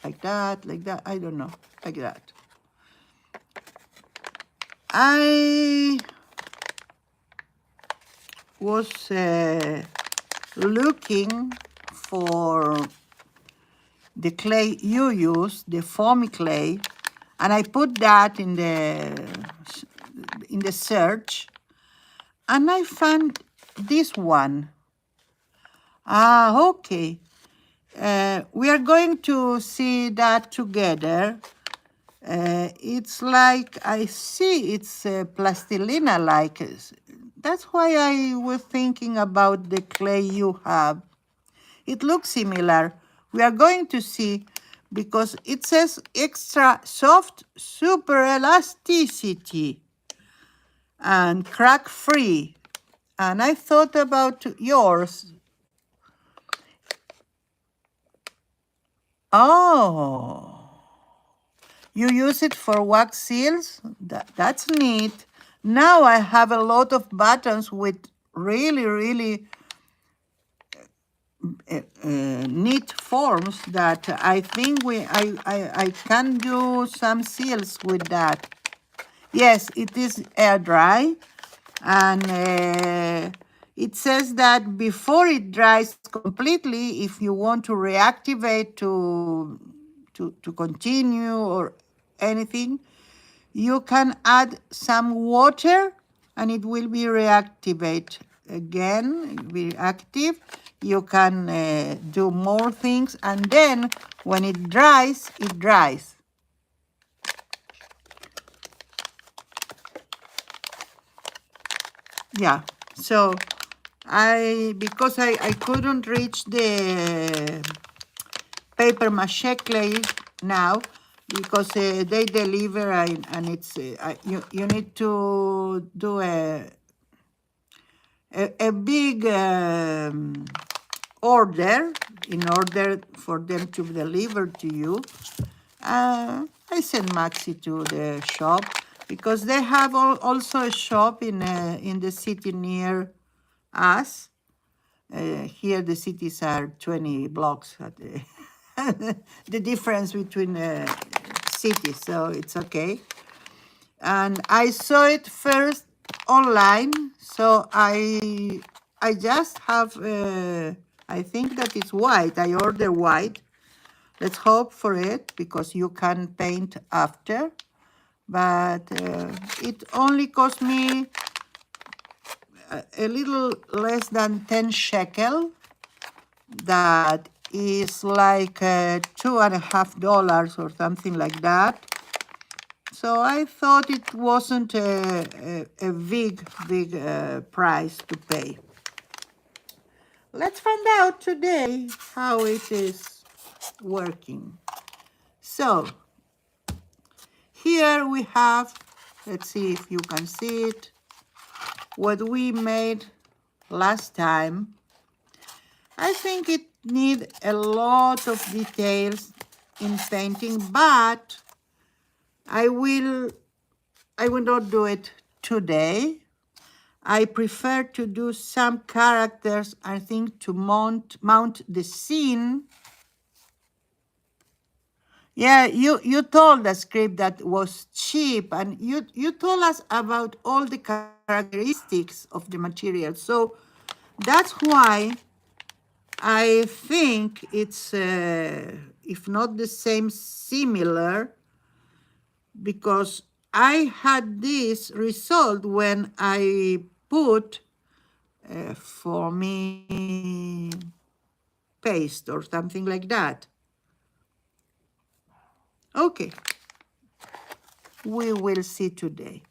Like that, I don't know, like that. I was looking for the clay you use, the foamy clay, and I put that in the search, and I found this one. Okay. We are going to see that together. It's like, I see it's plastilina like. That's why I was thinking about the clay you have. It looks similar. We are going to see because it says extra soft, super elasticity and crack free. And I thought about yours. Oh, you use it for wax seals? That's neat. Now I have a lot of buttons with really, really neat forms that I think I can do some seals with that. Yes, it is air dry, and it says that before it dries completely, if you want to reactivate to continue or anything, you can add some water and it will be reactivate again, be active. You can do more things, and then when it dries, it dries. Yeah, so because I couldn't reach the paper mache clay now, because they deliver and it's you need to do a big order in order for them to deliver to you. I sent Maxi to the shop because they have also a shop in the city near us. Here the cities are 20 blocks at the difference between cities, so it's okay. And I saw it first online, so I just have I think that it's white. I order white. Let's hope for it because you can paint after. But it only cost me a little less than 10 shekel. That is like $2.50 or something like that. So I thought it wasn't a big price to pay. Let's find out today how it is working. So here we have, let's see if you can see it, what we made last time. I think it needs a lot of details in painting, but I will not do it today. I prefer to do some characters, I think, to mount the scene. Yeah, you told the script that was cheap, and you told us about all the characteristics of the material. So that's why I think it's, if not the same, similar, because I had this result when I put for me paste or something like that. Okay, we will see today.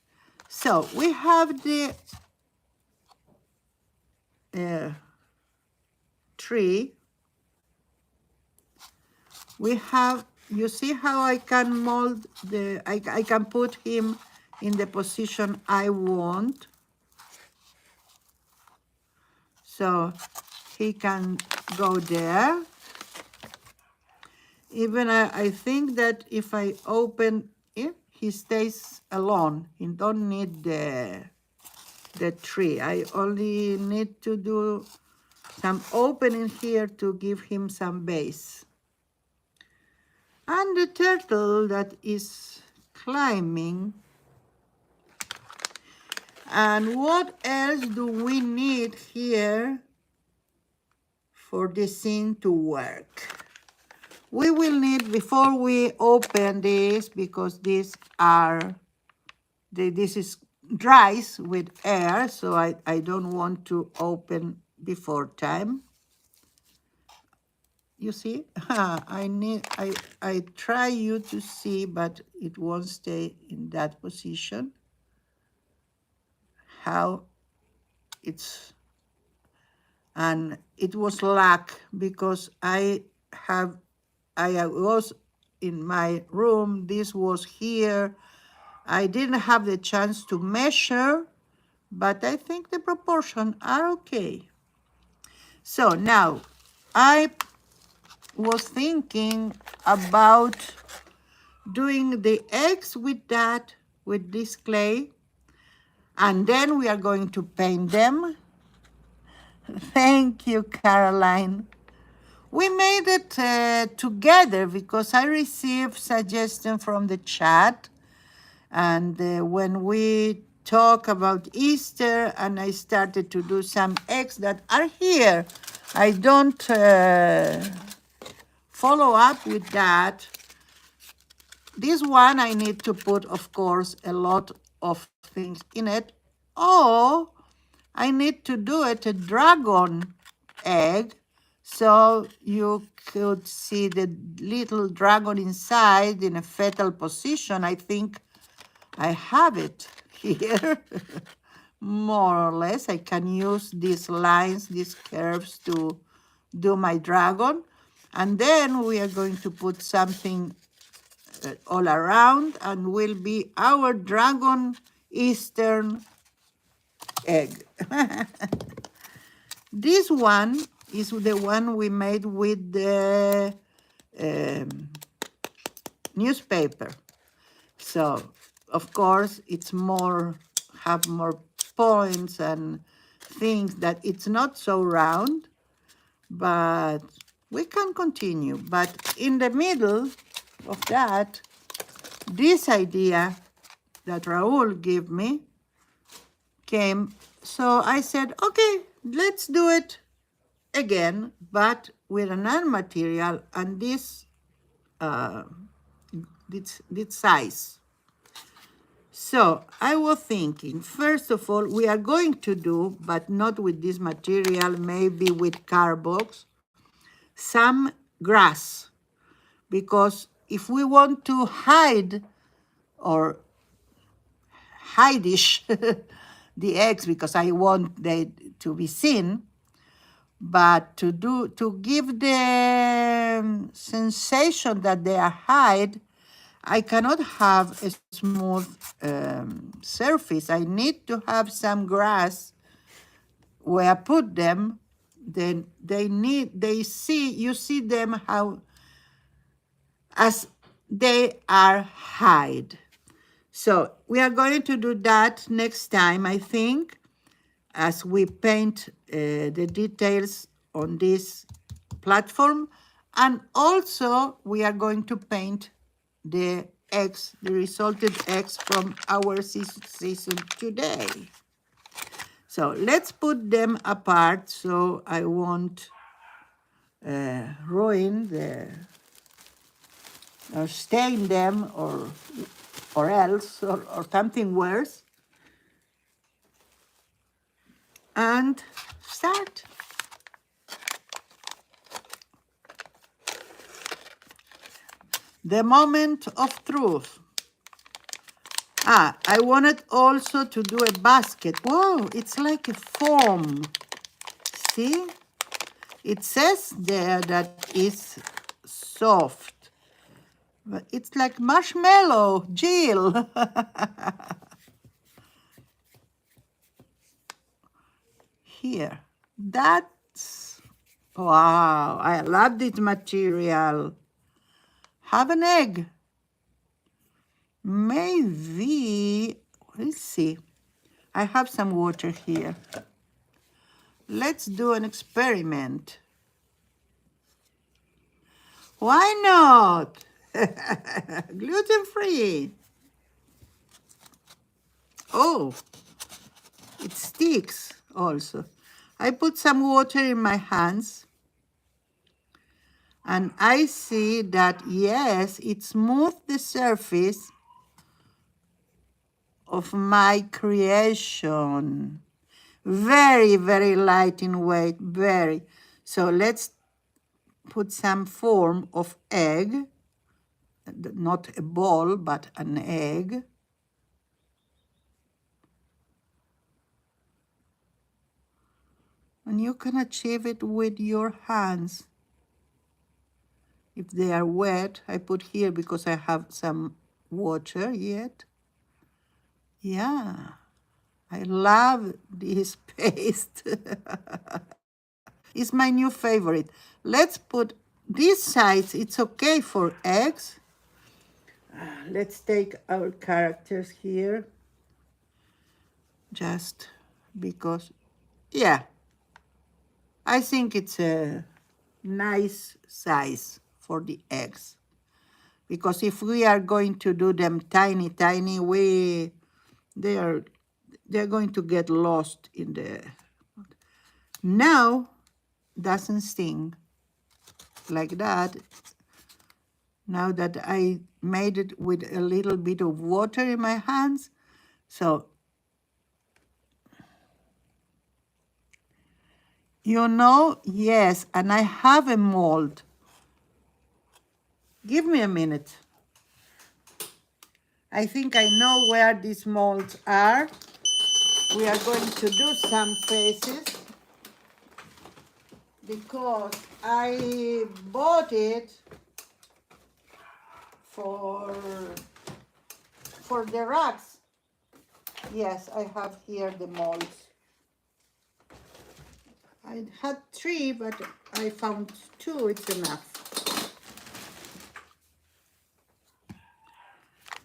So we have the uh, tree. We have, you see how I can mold I can put him in the position I want. So he can go there. Even I think that if I open it, he stays alone. He don't need the tree. I only need to do some opening here to give him some base. And the turtle that is climbing. And what else do we need here for the scene to work? We will need, before we open this, because these are, this is dries with air, so I don't want to open before time. You see, I try you to see, but it won't stay in that position. How it's, and it was luck because I was in my room, this was here. I didn't have the chance to measure, but I think the proportions are okay. So now I was thinking about doing the eggs with that, with this clay, and then we are going to paint them. Thank you, Caroline. We made it together because I received suggestion from the chat, and when we talk about Easter and I started to do some eggs that are here, I don't follow up with that. This one I need to put, of course, a lot of things in it. Or I need to do it a dragon egg, so you could see the little dragon inside in a fetal position. I think I have it here, more or less. I can use these lines, these curves to do my dragon. And then we are going to put something all around and will be our dragon Eastern egg. This one is the one we made with the newspaper. So, of course, it's more, have more points and things that it's not so round, but we can continue. But in the middle of that, this idea that Raul gave me came. So I said, okay, let's do it again, but with another material and this size. So I was thinking, first of all, we are going to do, but not with this material, maybe with cardbox, some grass, because if we want to hide or hide-ish the eggs, because I want they to be seen, but to give the sensation that they are hide, I cannot have a smooth surface. I need to have some grass where I put them. Then they see, you see them how, as they are hide. So we are going to do that next time, I think, as we paint the details on this platform. And also we are going to paint the eggs, the resulted eggs from our season today. So let's put them apart so I won't ruin the, or stain them, or else, or something worse. And start. The moment of truth. I wanted also to do a basket. Whoa, it's like a foam. See? It says there that it's soft. But it's like marshmallow, Jill. Here. That's, wow, I love this material. Have an egg. Maybe, let's see. I have some water here. Let's do an experiment. Why not? Gluten-free. Oh, it sticks also. I put some water in my hands and I see that, yes, it smoothed the surface of my creation. Very, very light in weight, very. So let's put some form of egg, not a ball, but an egg. And you can achieve it with your hands. If they are wet, I put here because I have some water yet. Yeah, I love this paste. It's my new favorite. Let's put these sides, it's okay for eggs. Let's take our characters here. Just because, yeah, I think it's a nice size for the eggs. Because if we are going to do them tiny, they're going to get lost in the, now doesn't sting like that. Now that I made it with a little bit of water in my hands, so you know, yes, and I have a mold. Give me a minute. I think I know where these molds are. We are going to do some faces because I bought it for the racks. Yes, I have here the molds. I had 3, but I found 2, it's enough.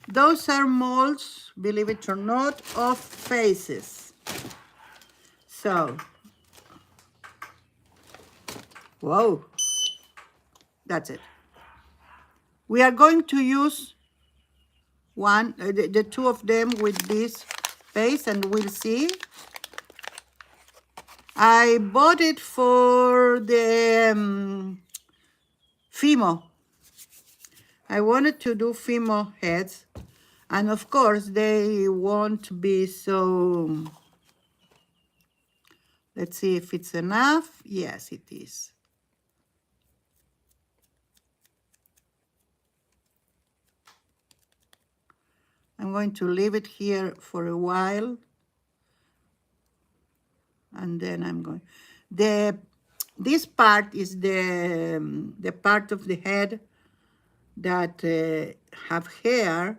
Those are molds, believe it or not, of faces. So, whoa, that's it. We are going to use the 2 of them with this face, and we'll see. I bought it for the Fimo. I wanted to do Fimo heads, and of course they won't be so. Let's see if it's enough. Yes, it is. I'm going to leave it here for a while, and then I'm going. This part is the part of the head that have hair.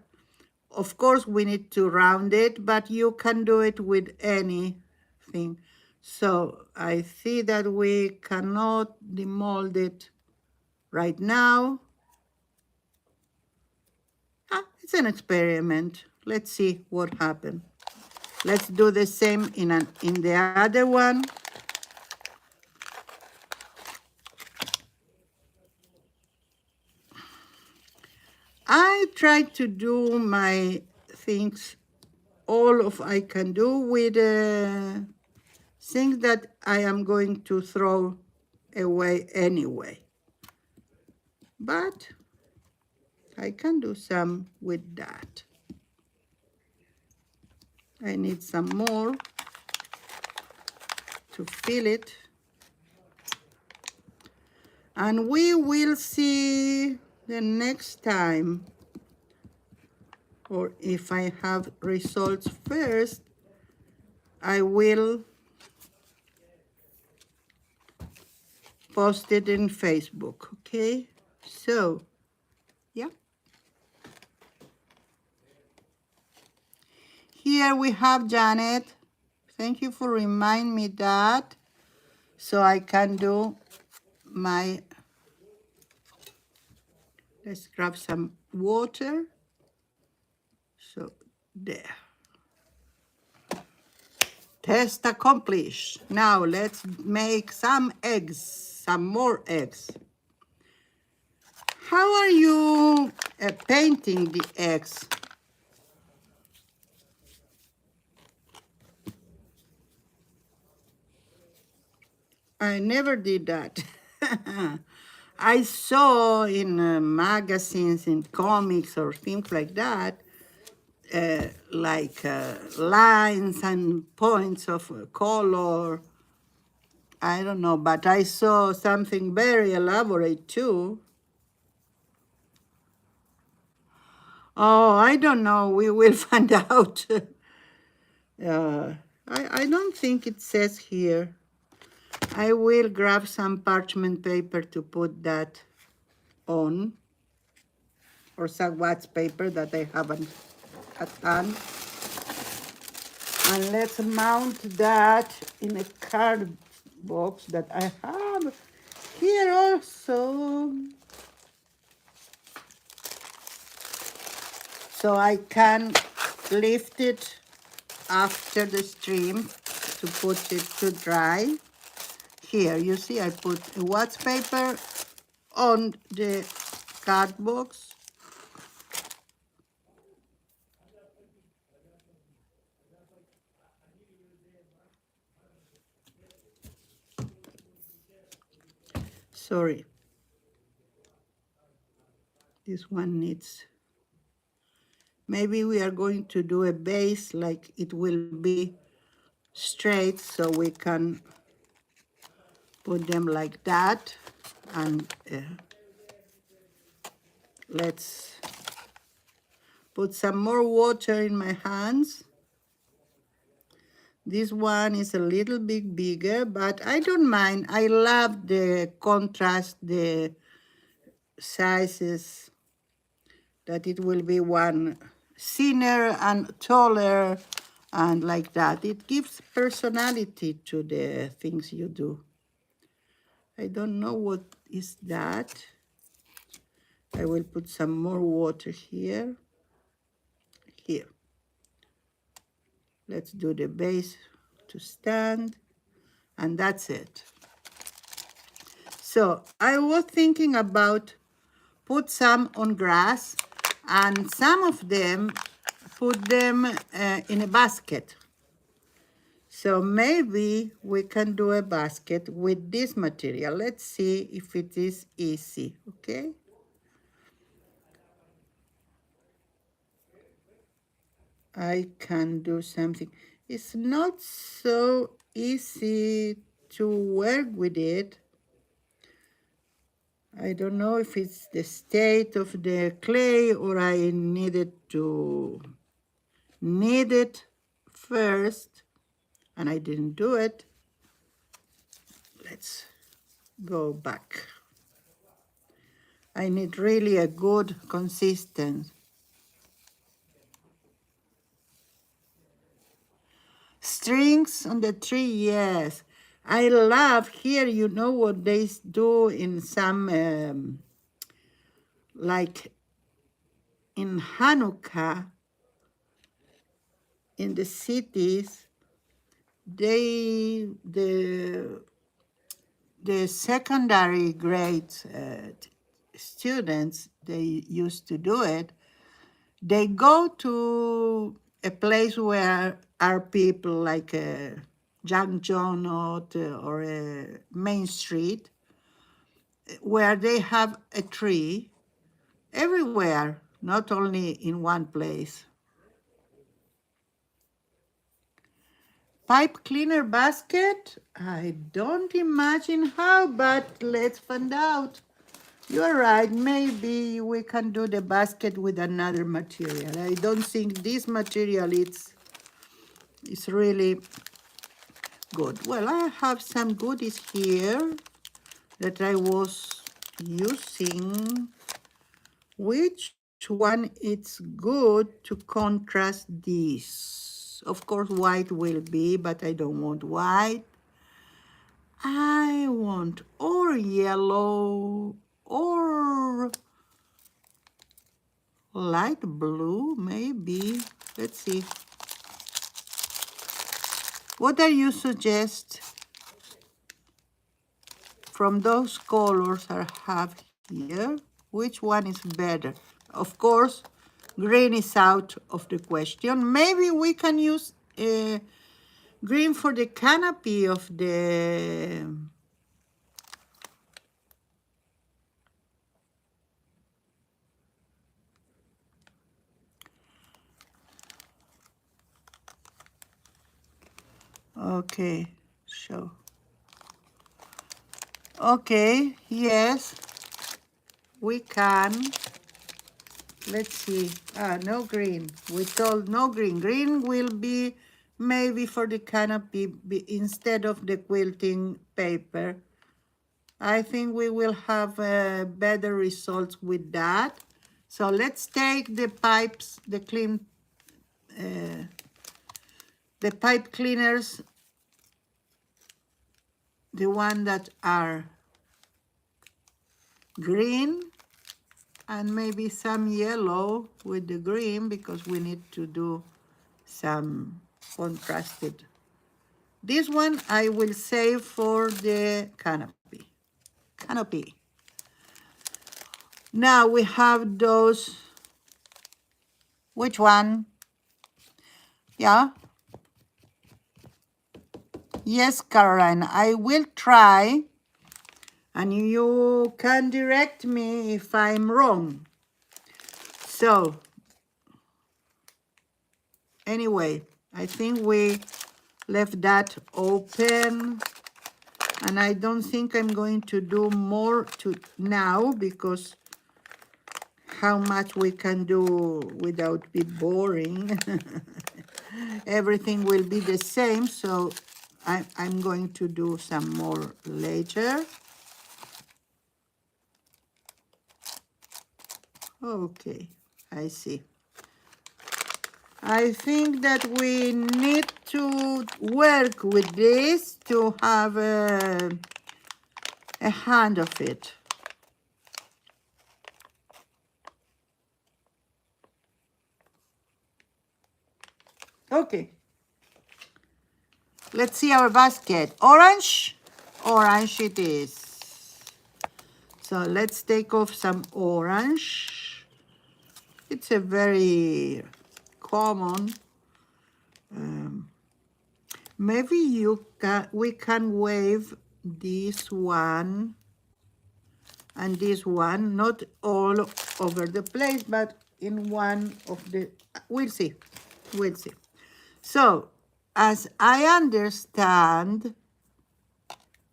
Of course, we need to round it, but you can do it with anything. So I see that we cannot demold it right now. It's an experiment. Let's see what happens. Let's do the same in the other one. I try to do my things, all of I can do with things that I am going to throw away anyway. But I can do some with that. I need some more to fill it. And we will see the next time, or if I have results first, I will post it in Facebook, okay? So, yeah. Here we have Janet. Thank you for reminding me that, so I can do my, let's grab some water. So, there. Test accomplished. Now let's make some eggs, some more eggs. How are you painting the eggs? I never did that. I saw in magazines, in comics or things like that, lines and points of color. I don't know, but I saw something very elaborate too. Oh, I don't know. We will find out. I don't think it says here. I will grab some parchment paper to put that on, or some wax paper that I haven't had done. And let's mount that in a card box that I have here also. So I can lift it after the stream to put it to dry. Here, you see, I put a wax paper on the card box. Sorry, this one needs, maybe we are going to do a base like it will be straight, so we can put them like that. And let's put some more water in my hands. This one is a little bit bigger, but I don't mind. I love the contrast, the sizes, that it will be one thinner and taller and like that. It gives personality to the things you do. I don't know what is that. I will put some more water here. Here. Let's do the base to stand, and that's it. So I was thinking about put some on grass, and some of them put them in a basket. So maybe we can do a basket with this material. Let's see if it is easy, okay? I can do something. It's not so easy to work with it. I don't know if it's the state of the clay or I needed to knead it first and I didn't do it. Let's go back. I need really a good consistency. Strings on the tree, yes. I love here, you know what they do in some, like in Hanukkah, in the cities, the secondary grade students, they used to do it. They go to a place where are people like Jack Jonot or Main Street, where they have a tree everywhere, not only in one place. Pipe cleaner basket? I don't imagine how, but let's find out. You're right. Maybe we can do the basket with another material. I don't think this material is really good. Well, I have some goodies here that I was using. Which one it's good to contrast this? Of course, white will be, but I don't want white. I want or yellow or light blue, maybe. Let's see. What do you suggest from those colors I have here? Which one is better? Of course, green is out of the question. Maybe we can use green for the canopy of the... Okay, so... Okay, yes, we can. Let's see. No green. We told no green. Green will be maybe for the canopy instead of the quilting paper. I think we will have better results with that. So let's take the pipes, the pipe cleaners, the one that are green, and maybe some yellow with the green because we need to do some contrasted. This one I will save for the canopy. Now we have those. Which one? Yeah. Yes, Caroline, I will try, and you can direct me if I'm wrong. So, anyway, I think we left that open, and I don't think I'm going to do more to now because how much we can do without be boring. Everything will be the same, so I'm going to do some more later. Okay, I see. I think that we need to work with this to have a hand of it. Okay. Let's see our basket. Orange? Orange it is. So let's take off some orange. It's a very common. Maybe we can wave this one and this one, not all over the place, but in one of the, we'll see. So, as I understand,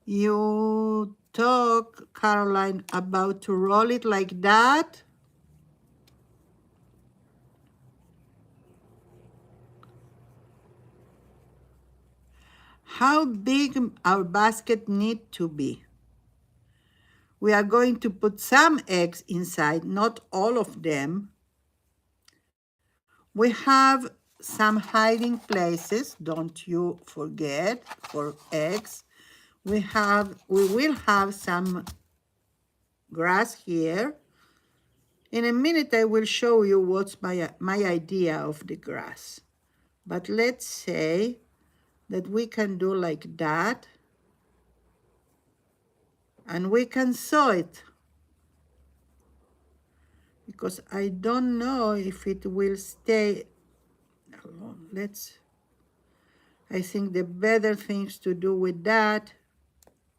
you talk, Caroline, about to roll it like that. How big our basket need to be? We are going to put some eggs inside, not all of them. We have some hiding places, don't you forget, for eggs. We will have some grass here. In a minute, I will show you what's my idea of the grass. But let's say that we can do like that. And we can sew it. Because I don't know if it will stay. I think the better things to do with that,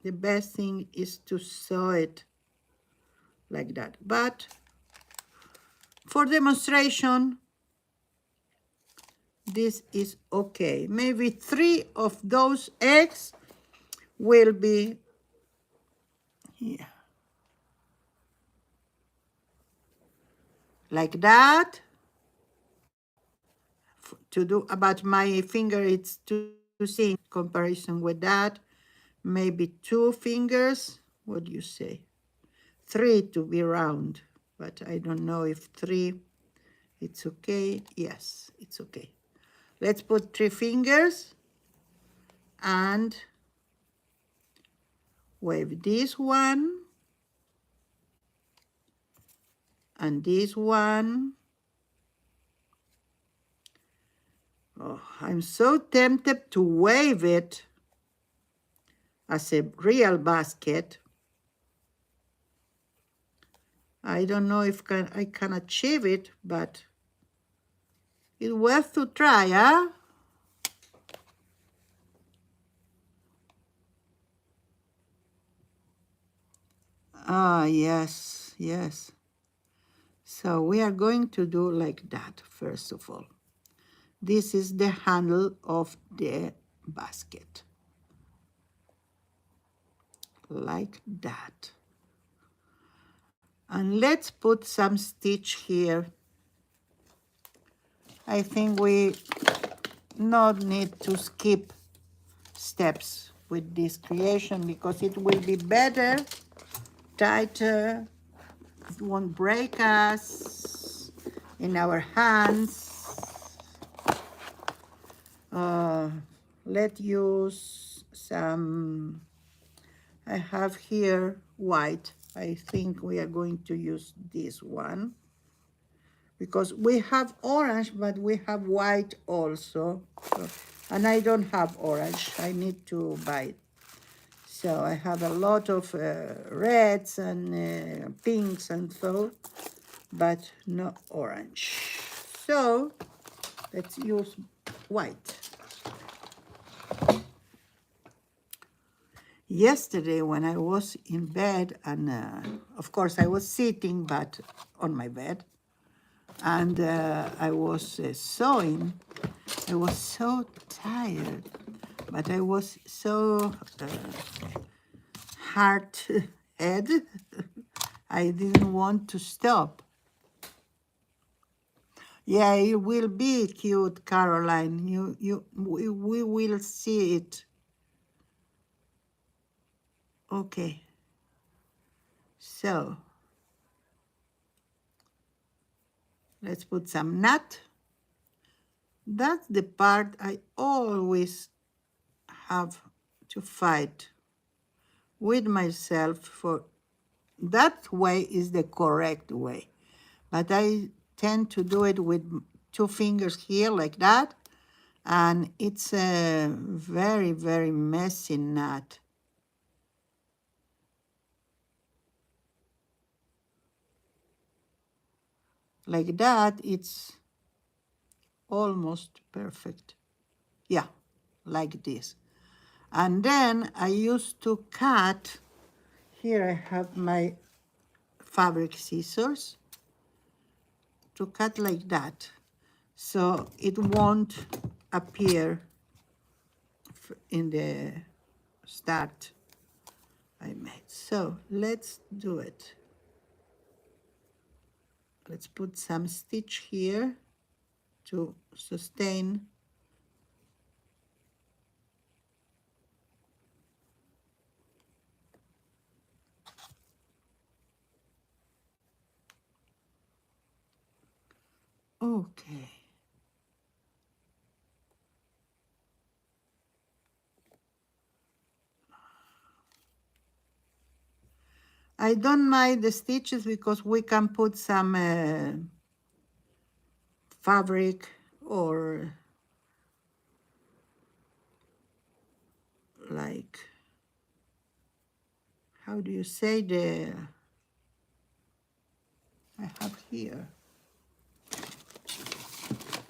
the best thing is to sew it like that. But for demonstration, this is okay. Maybe 3 of those eggs will be here. like that. To do about my finger, it's too thin comparison with that. Maybe 2 fingers. What do you say? 3 to be round, but I don't know if 3, it's okay. Yes, it's okay. Let's put 3 fingers and wave this one and this one. Oh, I'm so tempted to wave it as a real basket. I don't know if I can achieve it, but it's worth to try, huh? Ah, yes, yes. So we are going to do like that, first of all. This is the handle of the basket, like that. And let's put some stitch here. I think we not need to skip steps with this creation because it will be better, tighter, it won't break us in our hands. Let's use some, I have here white. I think we are going to use this one because we have orange, but we have white also. So, and I don't have orange. I need to buy it. So I have a lot of reds and pinks and so, but no orange. So let's use white. Yesterday when I was in bed, and of course I was sitting, but on my bed, and I was sewing. I was so tired, but I was so hard head. I didn't want to stop. Yeah, it will be cute, Caroline. We will see it. Okay. So let's put some nut. That's the part I always have to fight with myself for. That way is the correct way. But I tend to do it with 2 fingers here like that. And it's a very, very messy knot. Like that, it's almost perfect. Yeah, like this. And then I used to cut, here I have my fabric scissors, to cut like that. So it won't appear in the start I made. So let's do it. Let's put some stitch here to sustain. Okay. I don't mind the stitches because we can put some fabric or like, how do you say, I have here.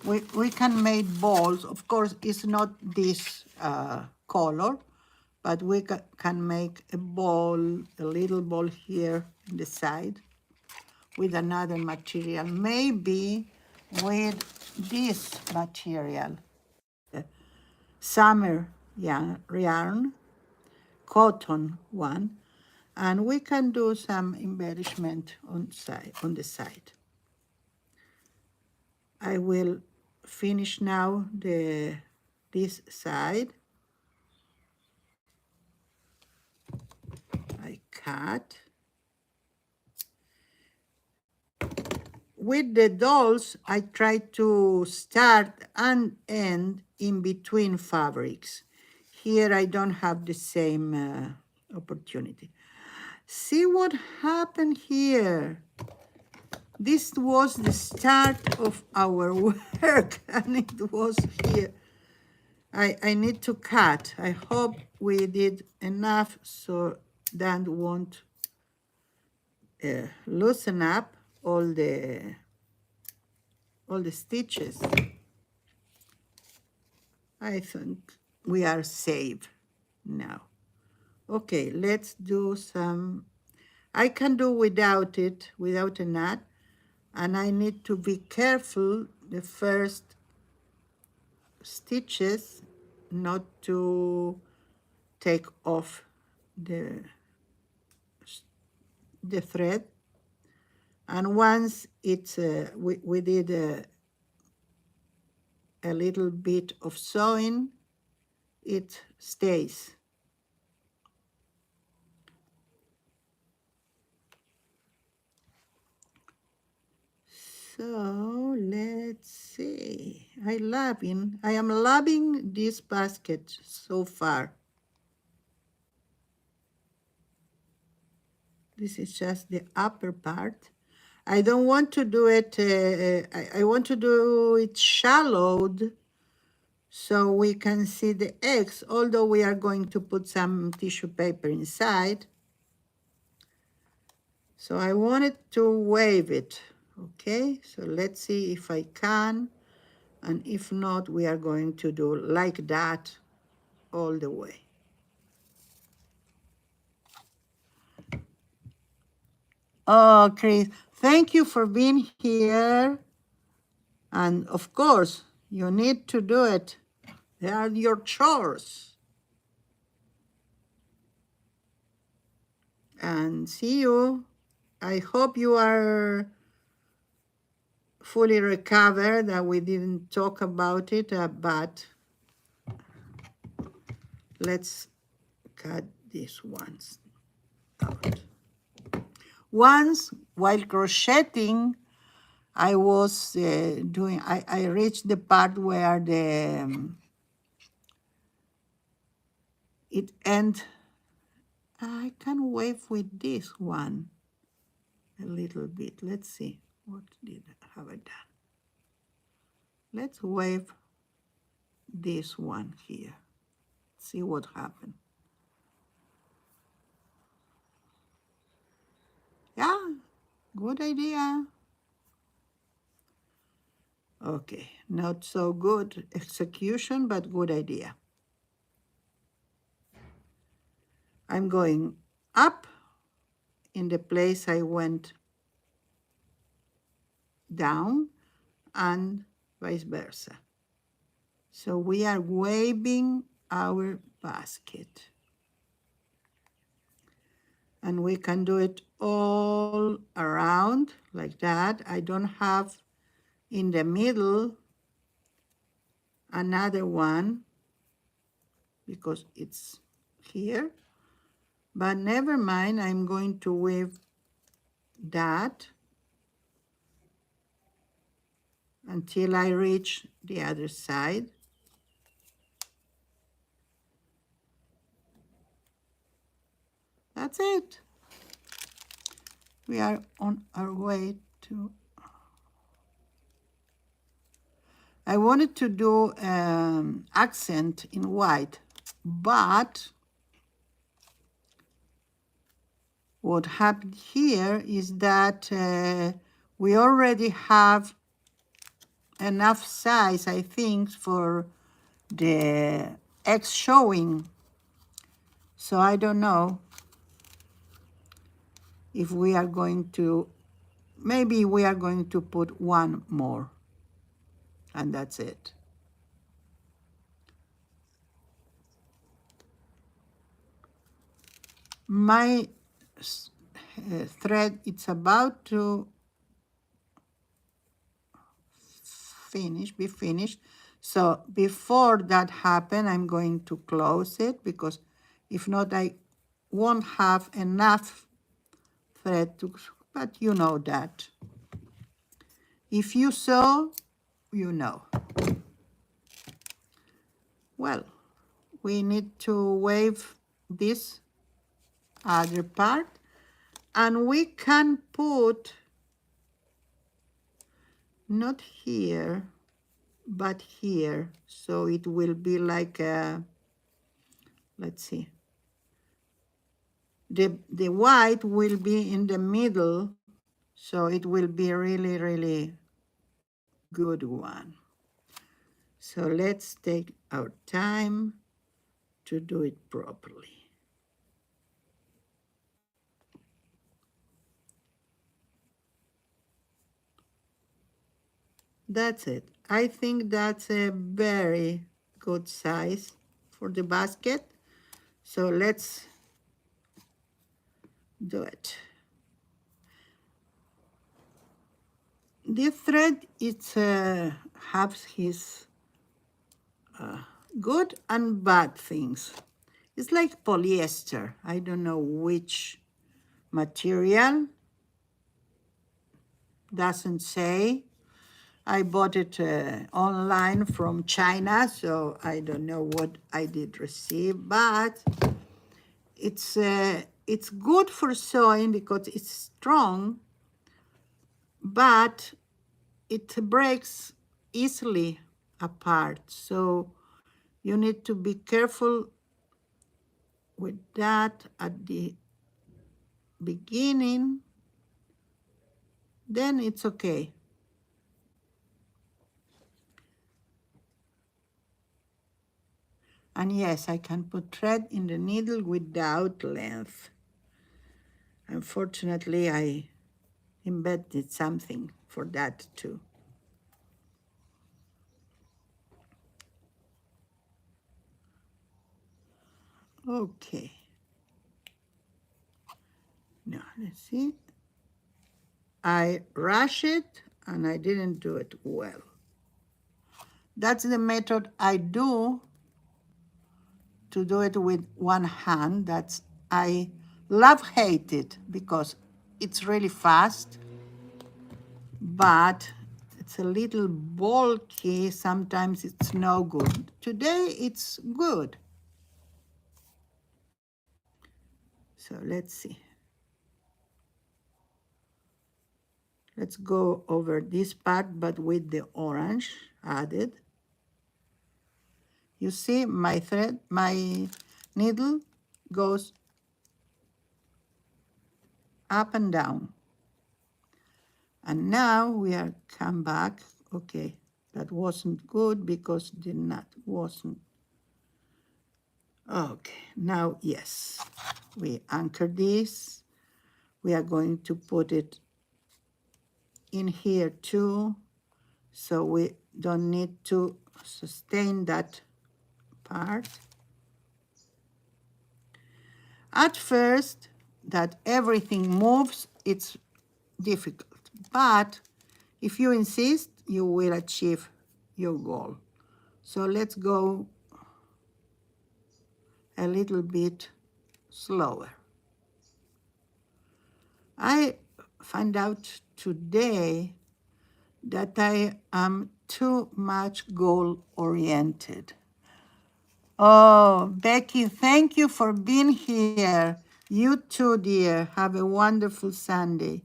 We can make balls. Of course, it's not this color, but we can make a ball, a little ball here in the side with another material. Maybe with this material, summer yarn, cotton one, and we can do some embellishment on the side. I will finish now this side. I cut. With the dolls, I try to start and end in between fabrics. Here I don't have the same opportunity. See what happened here. This was the start of our work, and it was here. I need to cut. I hope we did enough so that won't loosen up all the stitches. I think we are safe now. Okay, let's do some. I can do without it, without a knot, and I need to be careful the first stitches not to take off the thread. And once it's we did a little bit of sewing, it stays. So let's see. I am loving this basket so far. This is just the upper part. I don't want to do it, I want to do it shallowed so we can see the eggs, although we are going to put some tissue paper inside. So I wanted to wave it, okay? So let's see if I can, and if not, we are going to do like that all the way. Oh, Chris, thank you for being here. And of course, you need to do it. They are your chores. And see you. I hope you are fully recovered, that we didn't talk about it, but let's cut these ones out. Once, while crocheting, I was doing, I reached the part where it ends. I can wave with this one a little bit. Let's see, what have I done? Let's wave this one here. See what happened. Yeah, good idea. Okay, not so good execution, but good idea. I'm going up in the place I went down, and vice versa. So we are waving our basket. And we can do it all around like that. I don't have in the middle another one because it's here. But never mind, I'm going to weave that until I reach the other side. That's it. We are on our way to... I wanted to do accent in white, but what happened here is that we already have enough size, I think, for the eggs showing. So I don't know if we are going to, maybe we are going to put one more, and that's it. My thread, it's about to be finished. So before that happen, I'm going to close it, because if not, I won't have enough thread to, but you know that. If you sew, you know. Well, we need to wave this other part, and we can put, not here, but here, so it will be like a, let's see, the white will be in the middle, so it will be really, really good one. So let's take our time to do it properly. That's it. I think that's a very good size for the basket. So let's do it. This thread, it has his good and bad things. It's like polyester. I don't know which material. Doesn't say. I bought it online from China, so I don't know what I did receive, but it's good for sewing because it's strong, but it breaks easily apart. So you need to be careful with that at the beginning, then it's okay. And yes, I can put thread in the needle without length. Unfortunately, I embedded something for that too. Okay. Now, let's see. I rush it and I didn't do it well. That's the method I do to do it with one hand. That's, I hate it because it's really fast, but it's a little bulky. Sometimes it's no good. Today it's good. So let's see. Let's go over this part, but with the orange added. You see my thread, my needle goes up and down. And now we are come back. Okay, that wasn't good because the knot wasn't. Okay, now yes, we anchor this. We are going to put it in here too, so we don't need to sustain that part. At first, that everything moves, it's difficult. But if you insist, you will achieve your goal. So let's go a little bit slower. I found out today that I am too much goal-oriented. Oh, Becky, thank you for being here. You too, dear. Have a wonderful Sunday.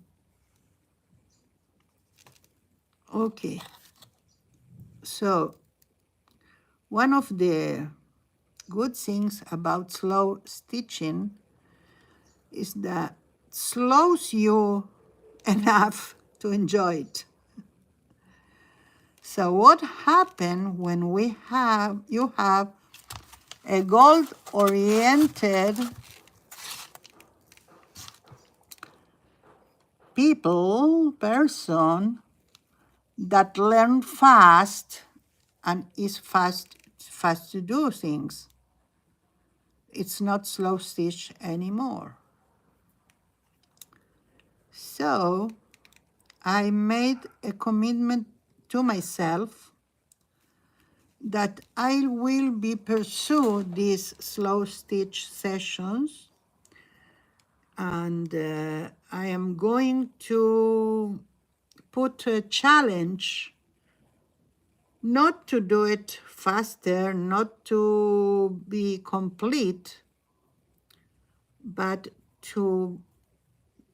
Okay. So, one of the good things about slow stitching is that it slows you enough to enjoy it. So what happens when you have a goal-oriented person that learn fast and is fast to do things. It's not slow stitch anymore. So I made a commitment to myself that I will be pursue these slow stitch sessions, and I am going to put a challenge not to do it faster, not to be complete, but to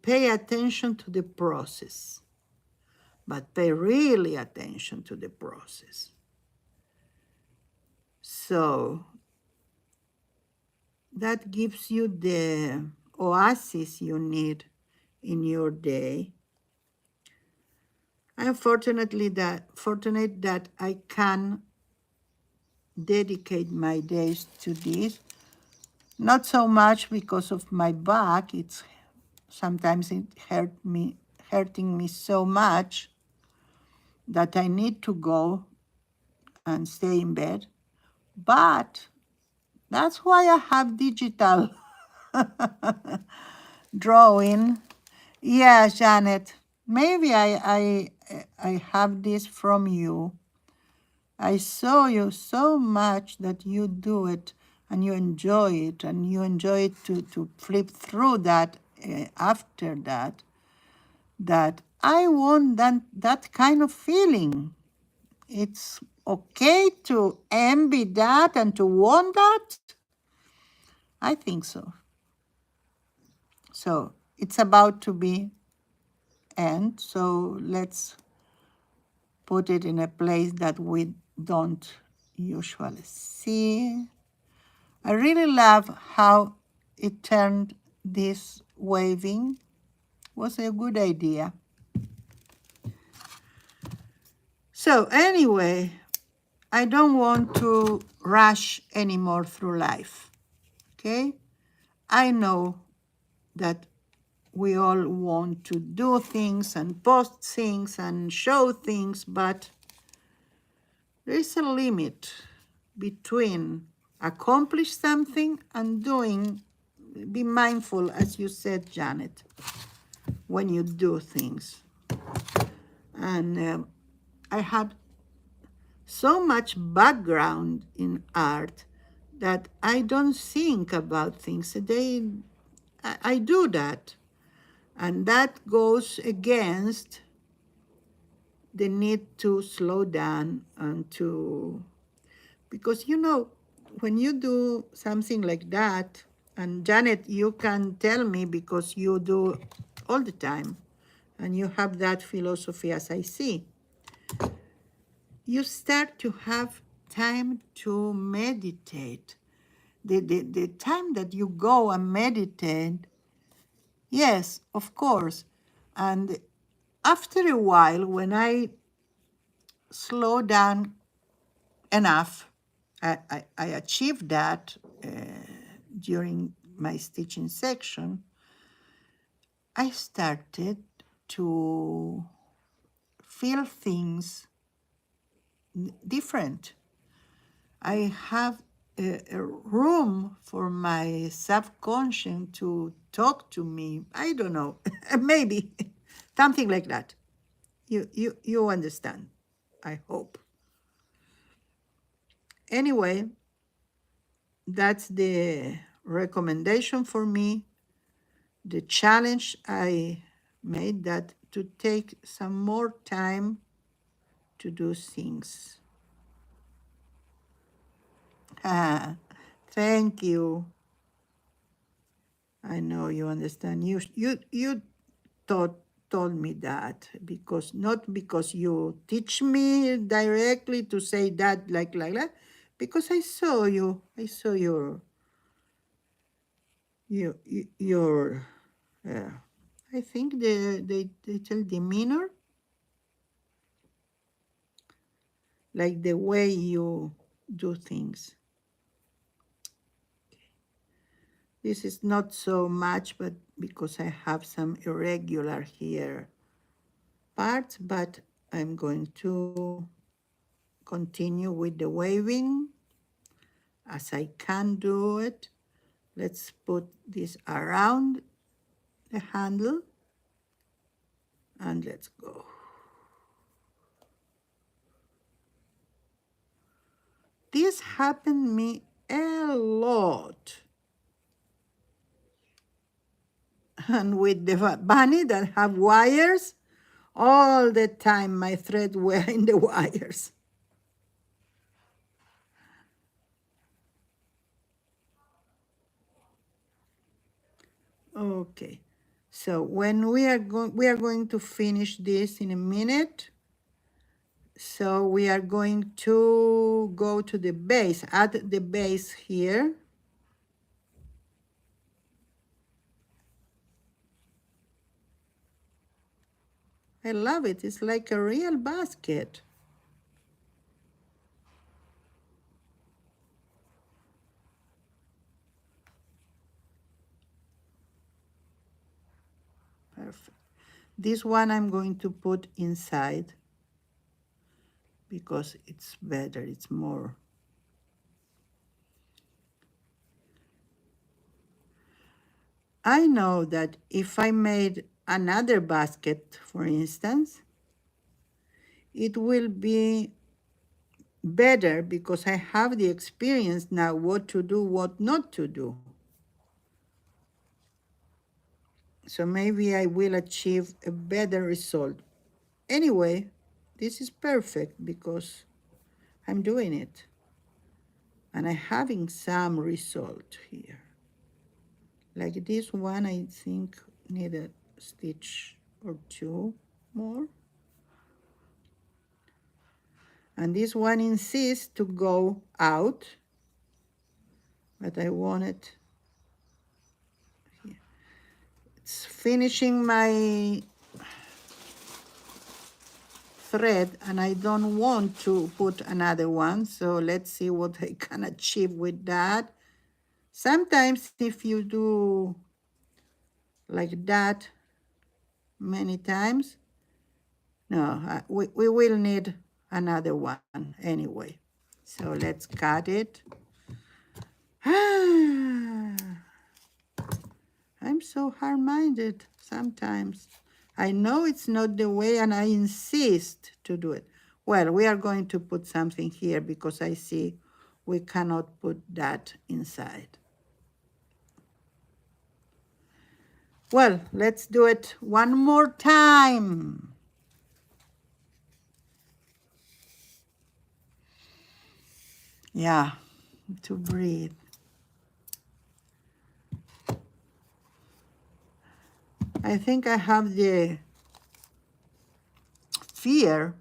pay attention to the process, but pay really attention to the process. So that gives you the oasis you need in your day. I am fortunate that I can dedicate my days to this. Not so much because of my back. It's sometimes it hurting me so much that I need to go and stay in bed. But that's why I have digital drawing. Yeah, Janet, maybe I have this from you. I saw you so much that you do it and you enjoy it, and you enjoy it to flip through that after that, that I want that kind of feeling. It's okay to envy that and to want that. I think so. So it's about to be end. So let's put it in a place that we don't usually see. I really love how it turned this waving. Was a good idea. So anyway, I don't want to rush anymore through life, okay? I know that we all want to do things and post things and show things, but there is a limit between accomplish something and doing. Be mindful, as you said, Janet, when you do things. And I had so much background in art that I don't think about things. I do that. And that goes against the need to slow down and to, because when you do something like that, and Janet, you can tell me because you do all the time, and you have that philosophy as I see, you start to have time to meditate. The time that you go and meditate, yes, of course. And after a while, when I slow down enough, I achieved that during my stitching section, I started to feel things different. I have a room for my subconscious to talk to me. I don't know, maybe something like that. You understand, I hope. Anyway, that's the recommendation for me, the challenge I made, that to take some more time to do things. Thank you. I know you understand. You told me that because not because you teach me directly to say that like that, because I saw you. I saw your I think they tell demeanor, like the way you do things. This is not so much, but because I have some irregular here parts, but I'm going to continue with the waving as I can do it. Let's put this around the handle and let's go. this happened me a lot. And with the bunny that have wires, all the time my thread were in the wires. Okay, so when we are going to finish this in a minute. So we are going to go to the base, add the base here. I love it. It's like a real basket. Perfect. This one I'm going to put inside because it's better, it's more. I know that if I made another basket, for instance, it will be better because I have the experience now what to do, what not to do. So maybe I will achieve a better result. Anyway, this is perfect because I'm doing it. And I'm having some result here. Like this one, I think need a stitch or two more. And this one insists to go out, but I want it here. It's finishing my thread and I don't want to put another one. So let's see what I can achieve with that. Sometimes if you do like that many times, no, we will need another one anyway. So let's cut it. I'm so hard-minded sometimes. I know it's not the way and I insist to do it. Well, we are going to put something here because I see we cannot put that inside. Well, let's do it one more time. Yeah, to breathe. I think I have the fear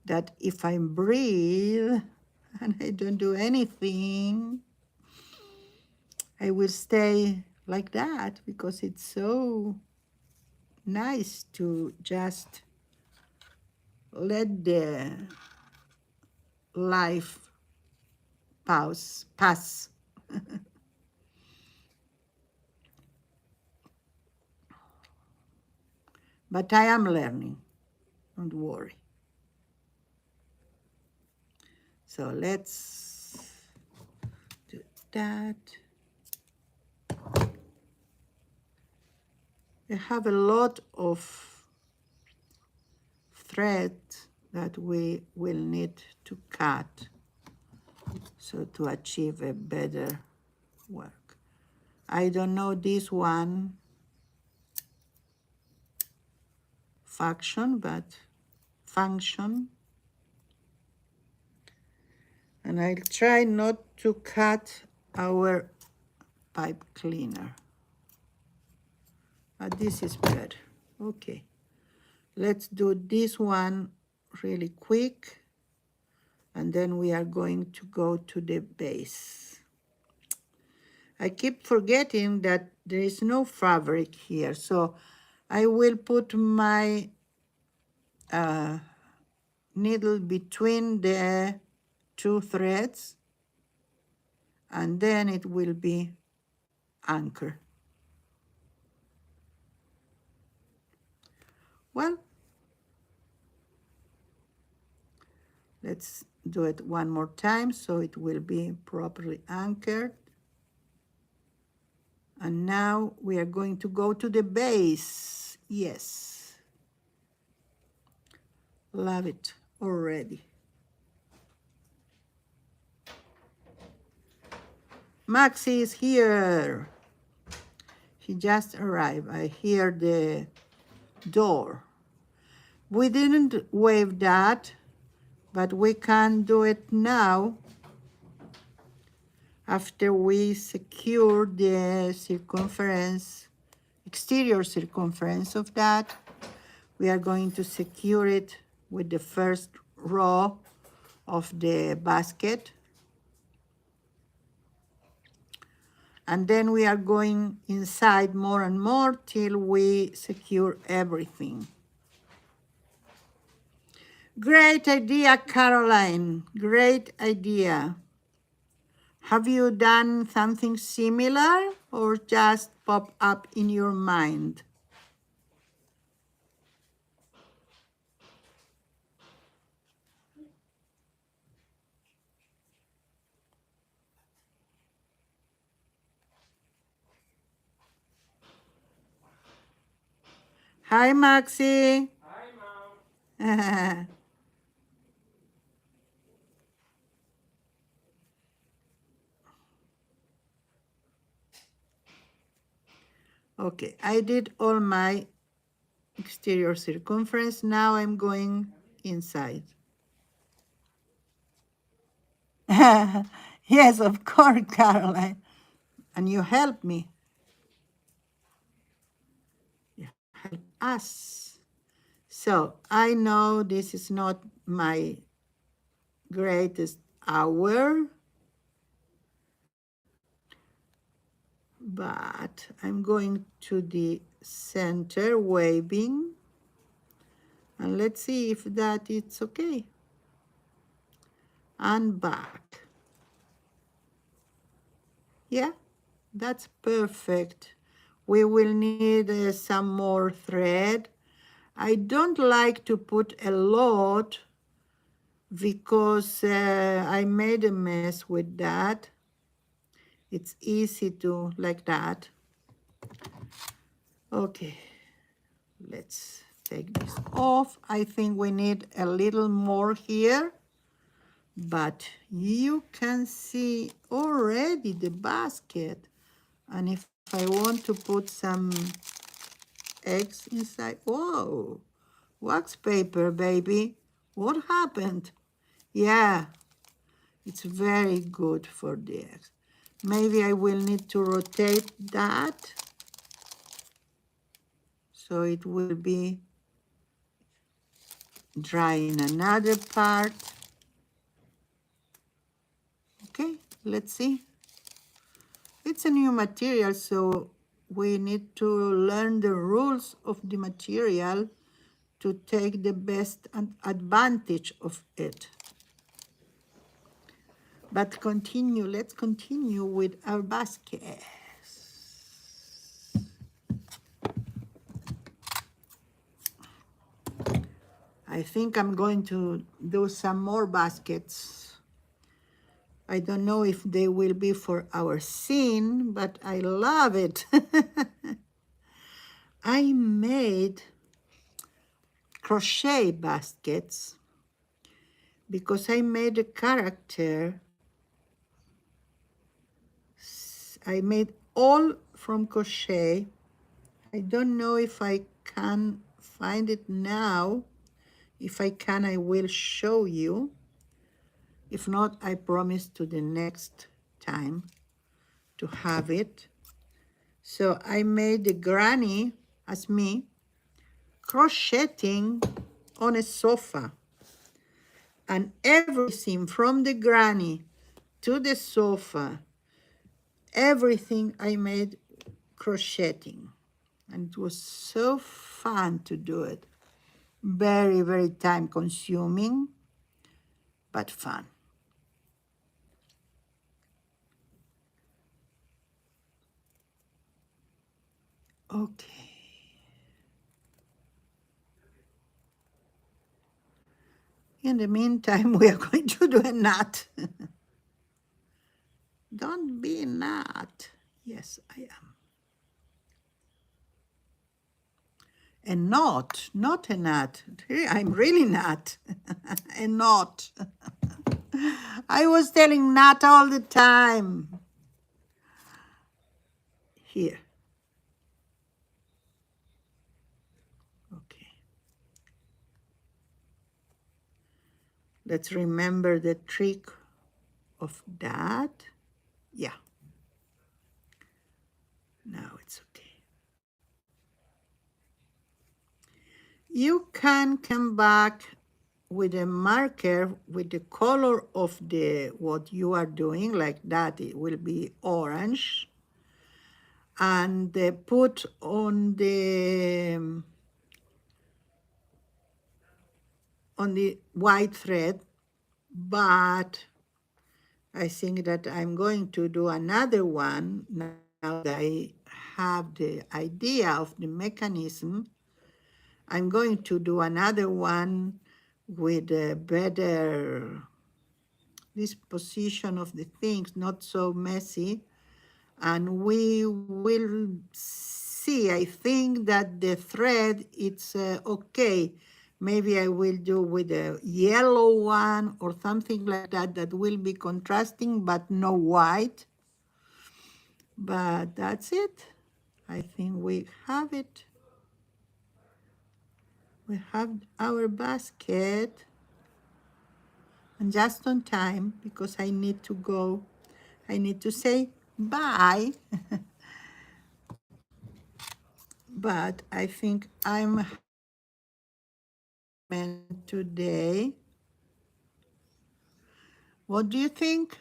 that if I breathe and I don't do anything, I will stay like that because it's so nice to just let the life pass. But I am learning, don't worry. So let's do that. I have a lot of thread that we will need to cut so to achieve a better work. I don't know this one function, and I'll try not to cut our pipe cleaner, but this is better. Okay, let's do this one really quick, and then we are going to go to the base. I keep forgetting that there is no fabric here, so I will put my needle between the two threads, and then it will be anchor. Well, let's do it one more time so it will be properly anchored. And now we are going to go to the base. Yes. Love it already. Maxi is here. He just arrived. I hear the door. We didn't wave that, but we can do it now after we secure the circumference, exterior circumference of that. We are going to secure it with the first row of the basket. And then we are going inside more and more till we secure everything. Great idea, Caroline. Great idea. Have you done something similar or just pop up in your mind? Hi, Maxi. Hi, Mom. Okay, I did all my exterior circumference. Now I'm going inside. Yes, of course, Caroline. And you help me. You help us. So I know this is not my greatest hour, but I'm going to the center waving, and let's see if that it's okay. And back. Yeah, that's perfect. We will need some more thread. I don't like to put a lot because I made a mess with that. It's easy to like that. Okay, let's take this off. I think we need a little more here, but you can see already the basket. And if I want to put some eggs inside, whoa, wax paper, baby. What happened? Yeah, it's very good for the eggs. Maybe I will need to rotate that so it will be dry in another part. Okay, let's see. It's a new material, so we need to learn the rules of the material to take the best advantage of it. But continue, let's continue with our basket. I think I'm going to do some more baskets. I don't know if they will be for our scene, but I love it. I made crochet baskets because I made a character. I made all from crochet. I don't know if I can find it now. If I can, I will show you. If not, I promise to the next time to have it. So I made the granny as me crocheting on a sofa, and everything from the granny to the sofa, everything I made crocheting, and it was so fun to do it. Very, very time consuming, but fun. Okay. In the meantime, we are going to do a knot. Don't be a knot. Yes, I am. A knot, not a knot. I'm really not. A knot. I was telling knot all the time. here. Okay. Let's remember the trick of that. Yeah, now it's okay. You can come back with a marker with the color of the what you are doing, like that it will be orange, and put on the white thread, but I think that I'm going to do another one now that I have the idea of the mechanism. I'm going to do another one with a better disposition of the things, not so messy. And we will see. I think that the thread, it's okay. Maybe I will do with a yellow one or something like that, that will be contrasting, but no white. But that's it. I think we have it. We have our basket. And just on time, because I need to go. I need to say bye. But I think I'm meant today. What do you think?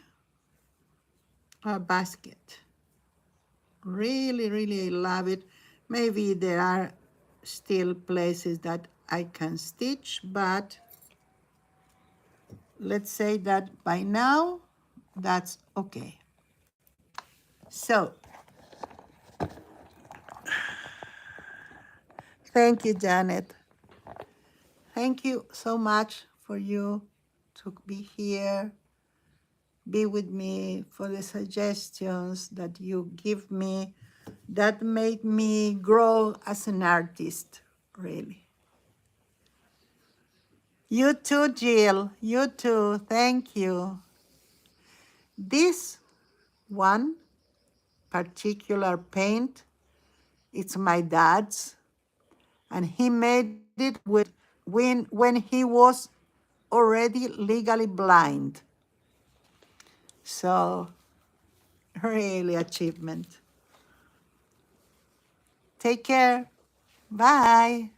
A basket. Really, really, I love it. Maybe there are still places that I can stitch, but let's say that by now, that's okay. So, thank you, Janet. Thank you so much for you to be here, be with me, for the suggestions that you give me that made me grow as an artist, really. You too, Jill. You too. Thank you. This one particular paint, it's my dad's, and he made it with when he was already legally blind. So, really achievement. Take care. Bye.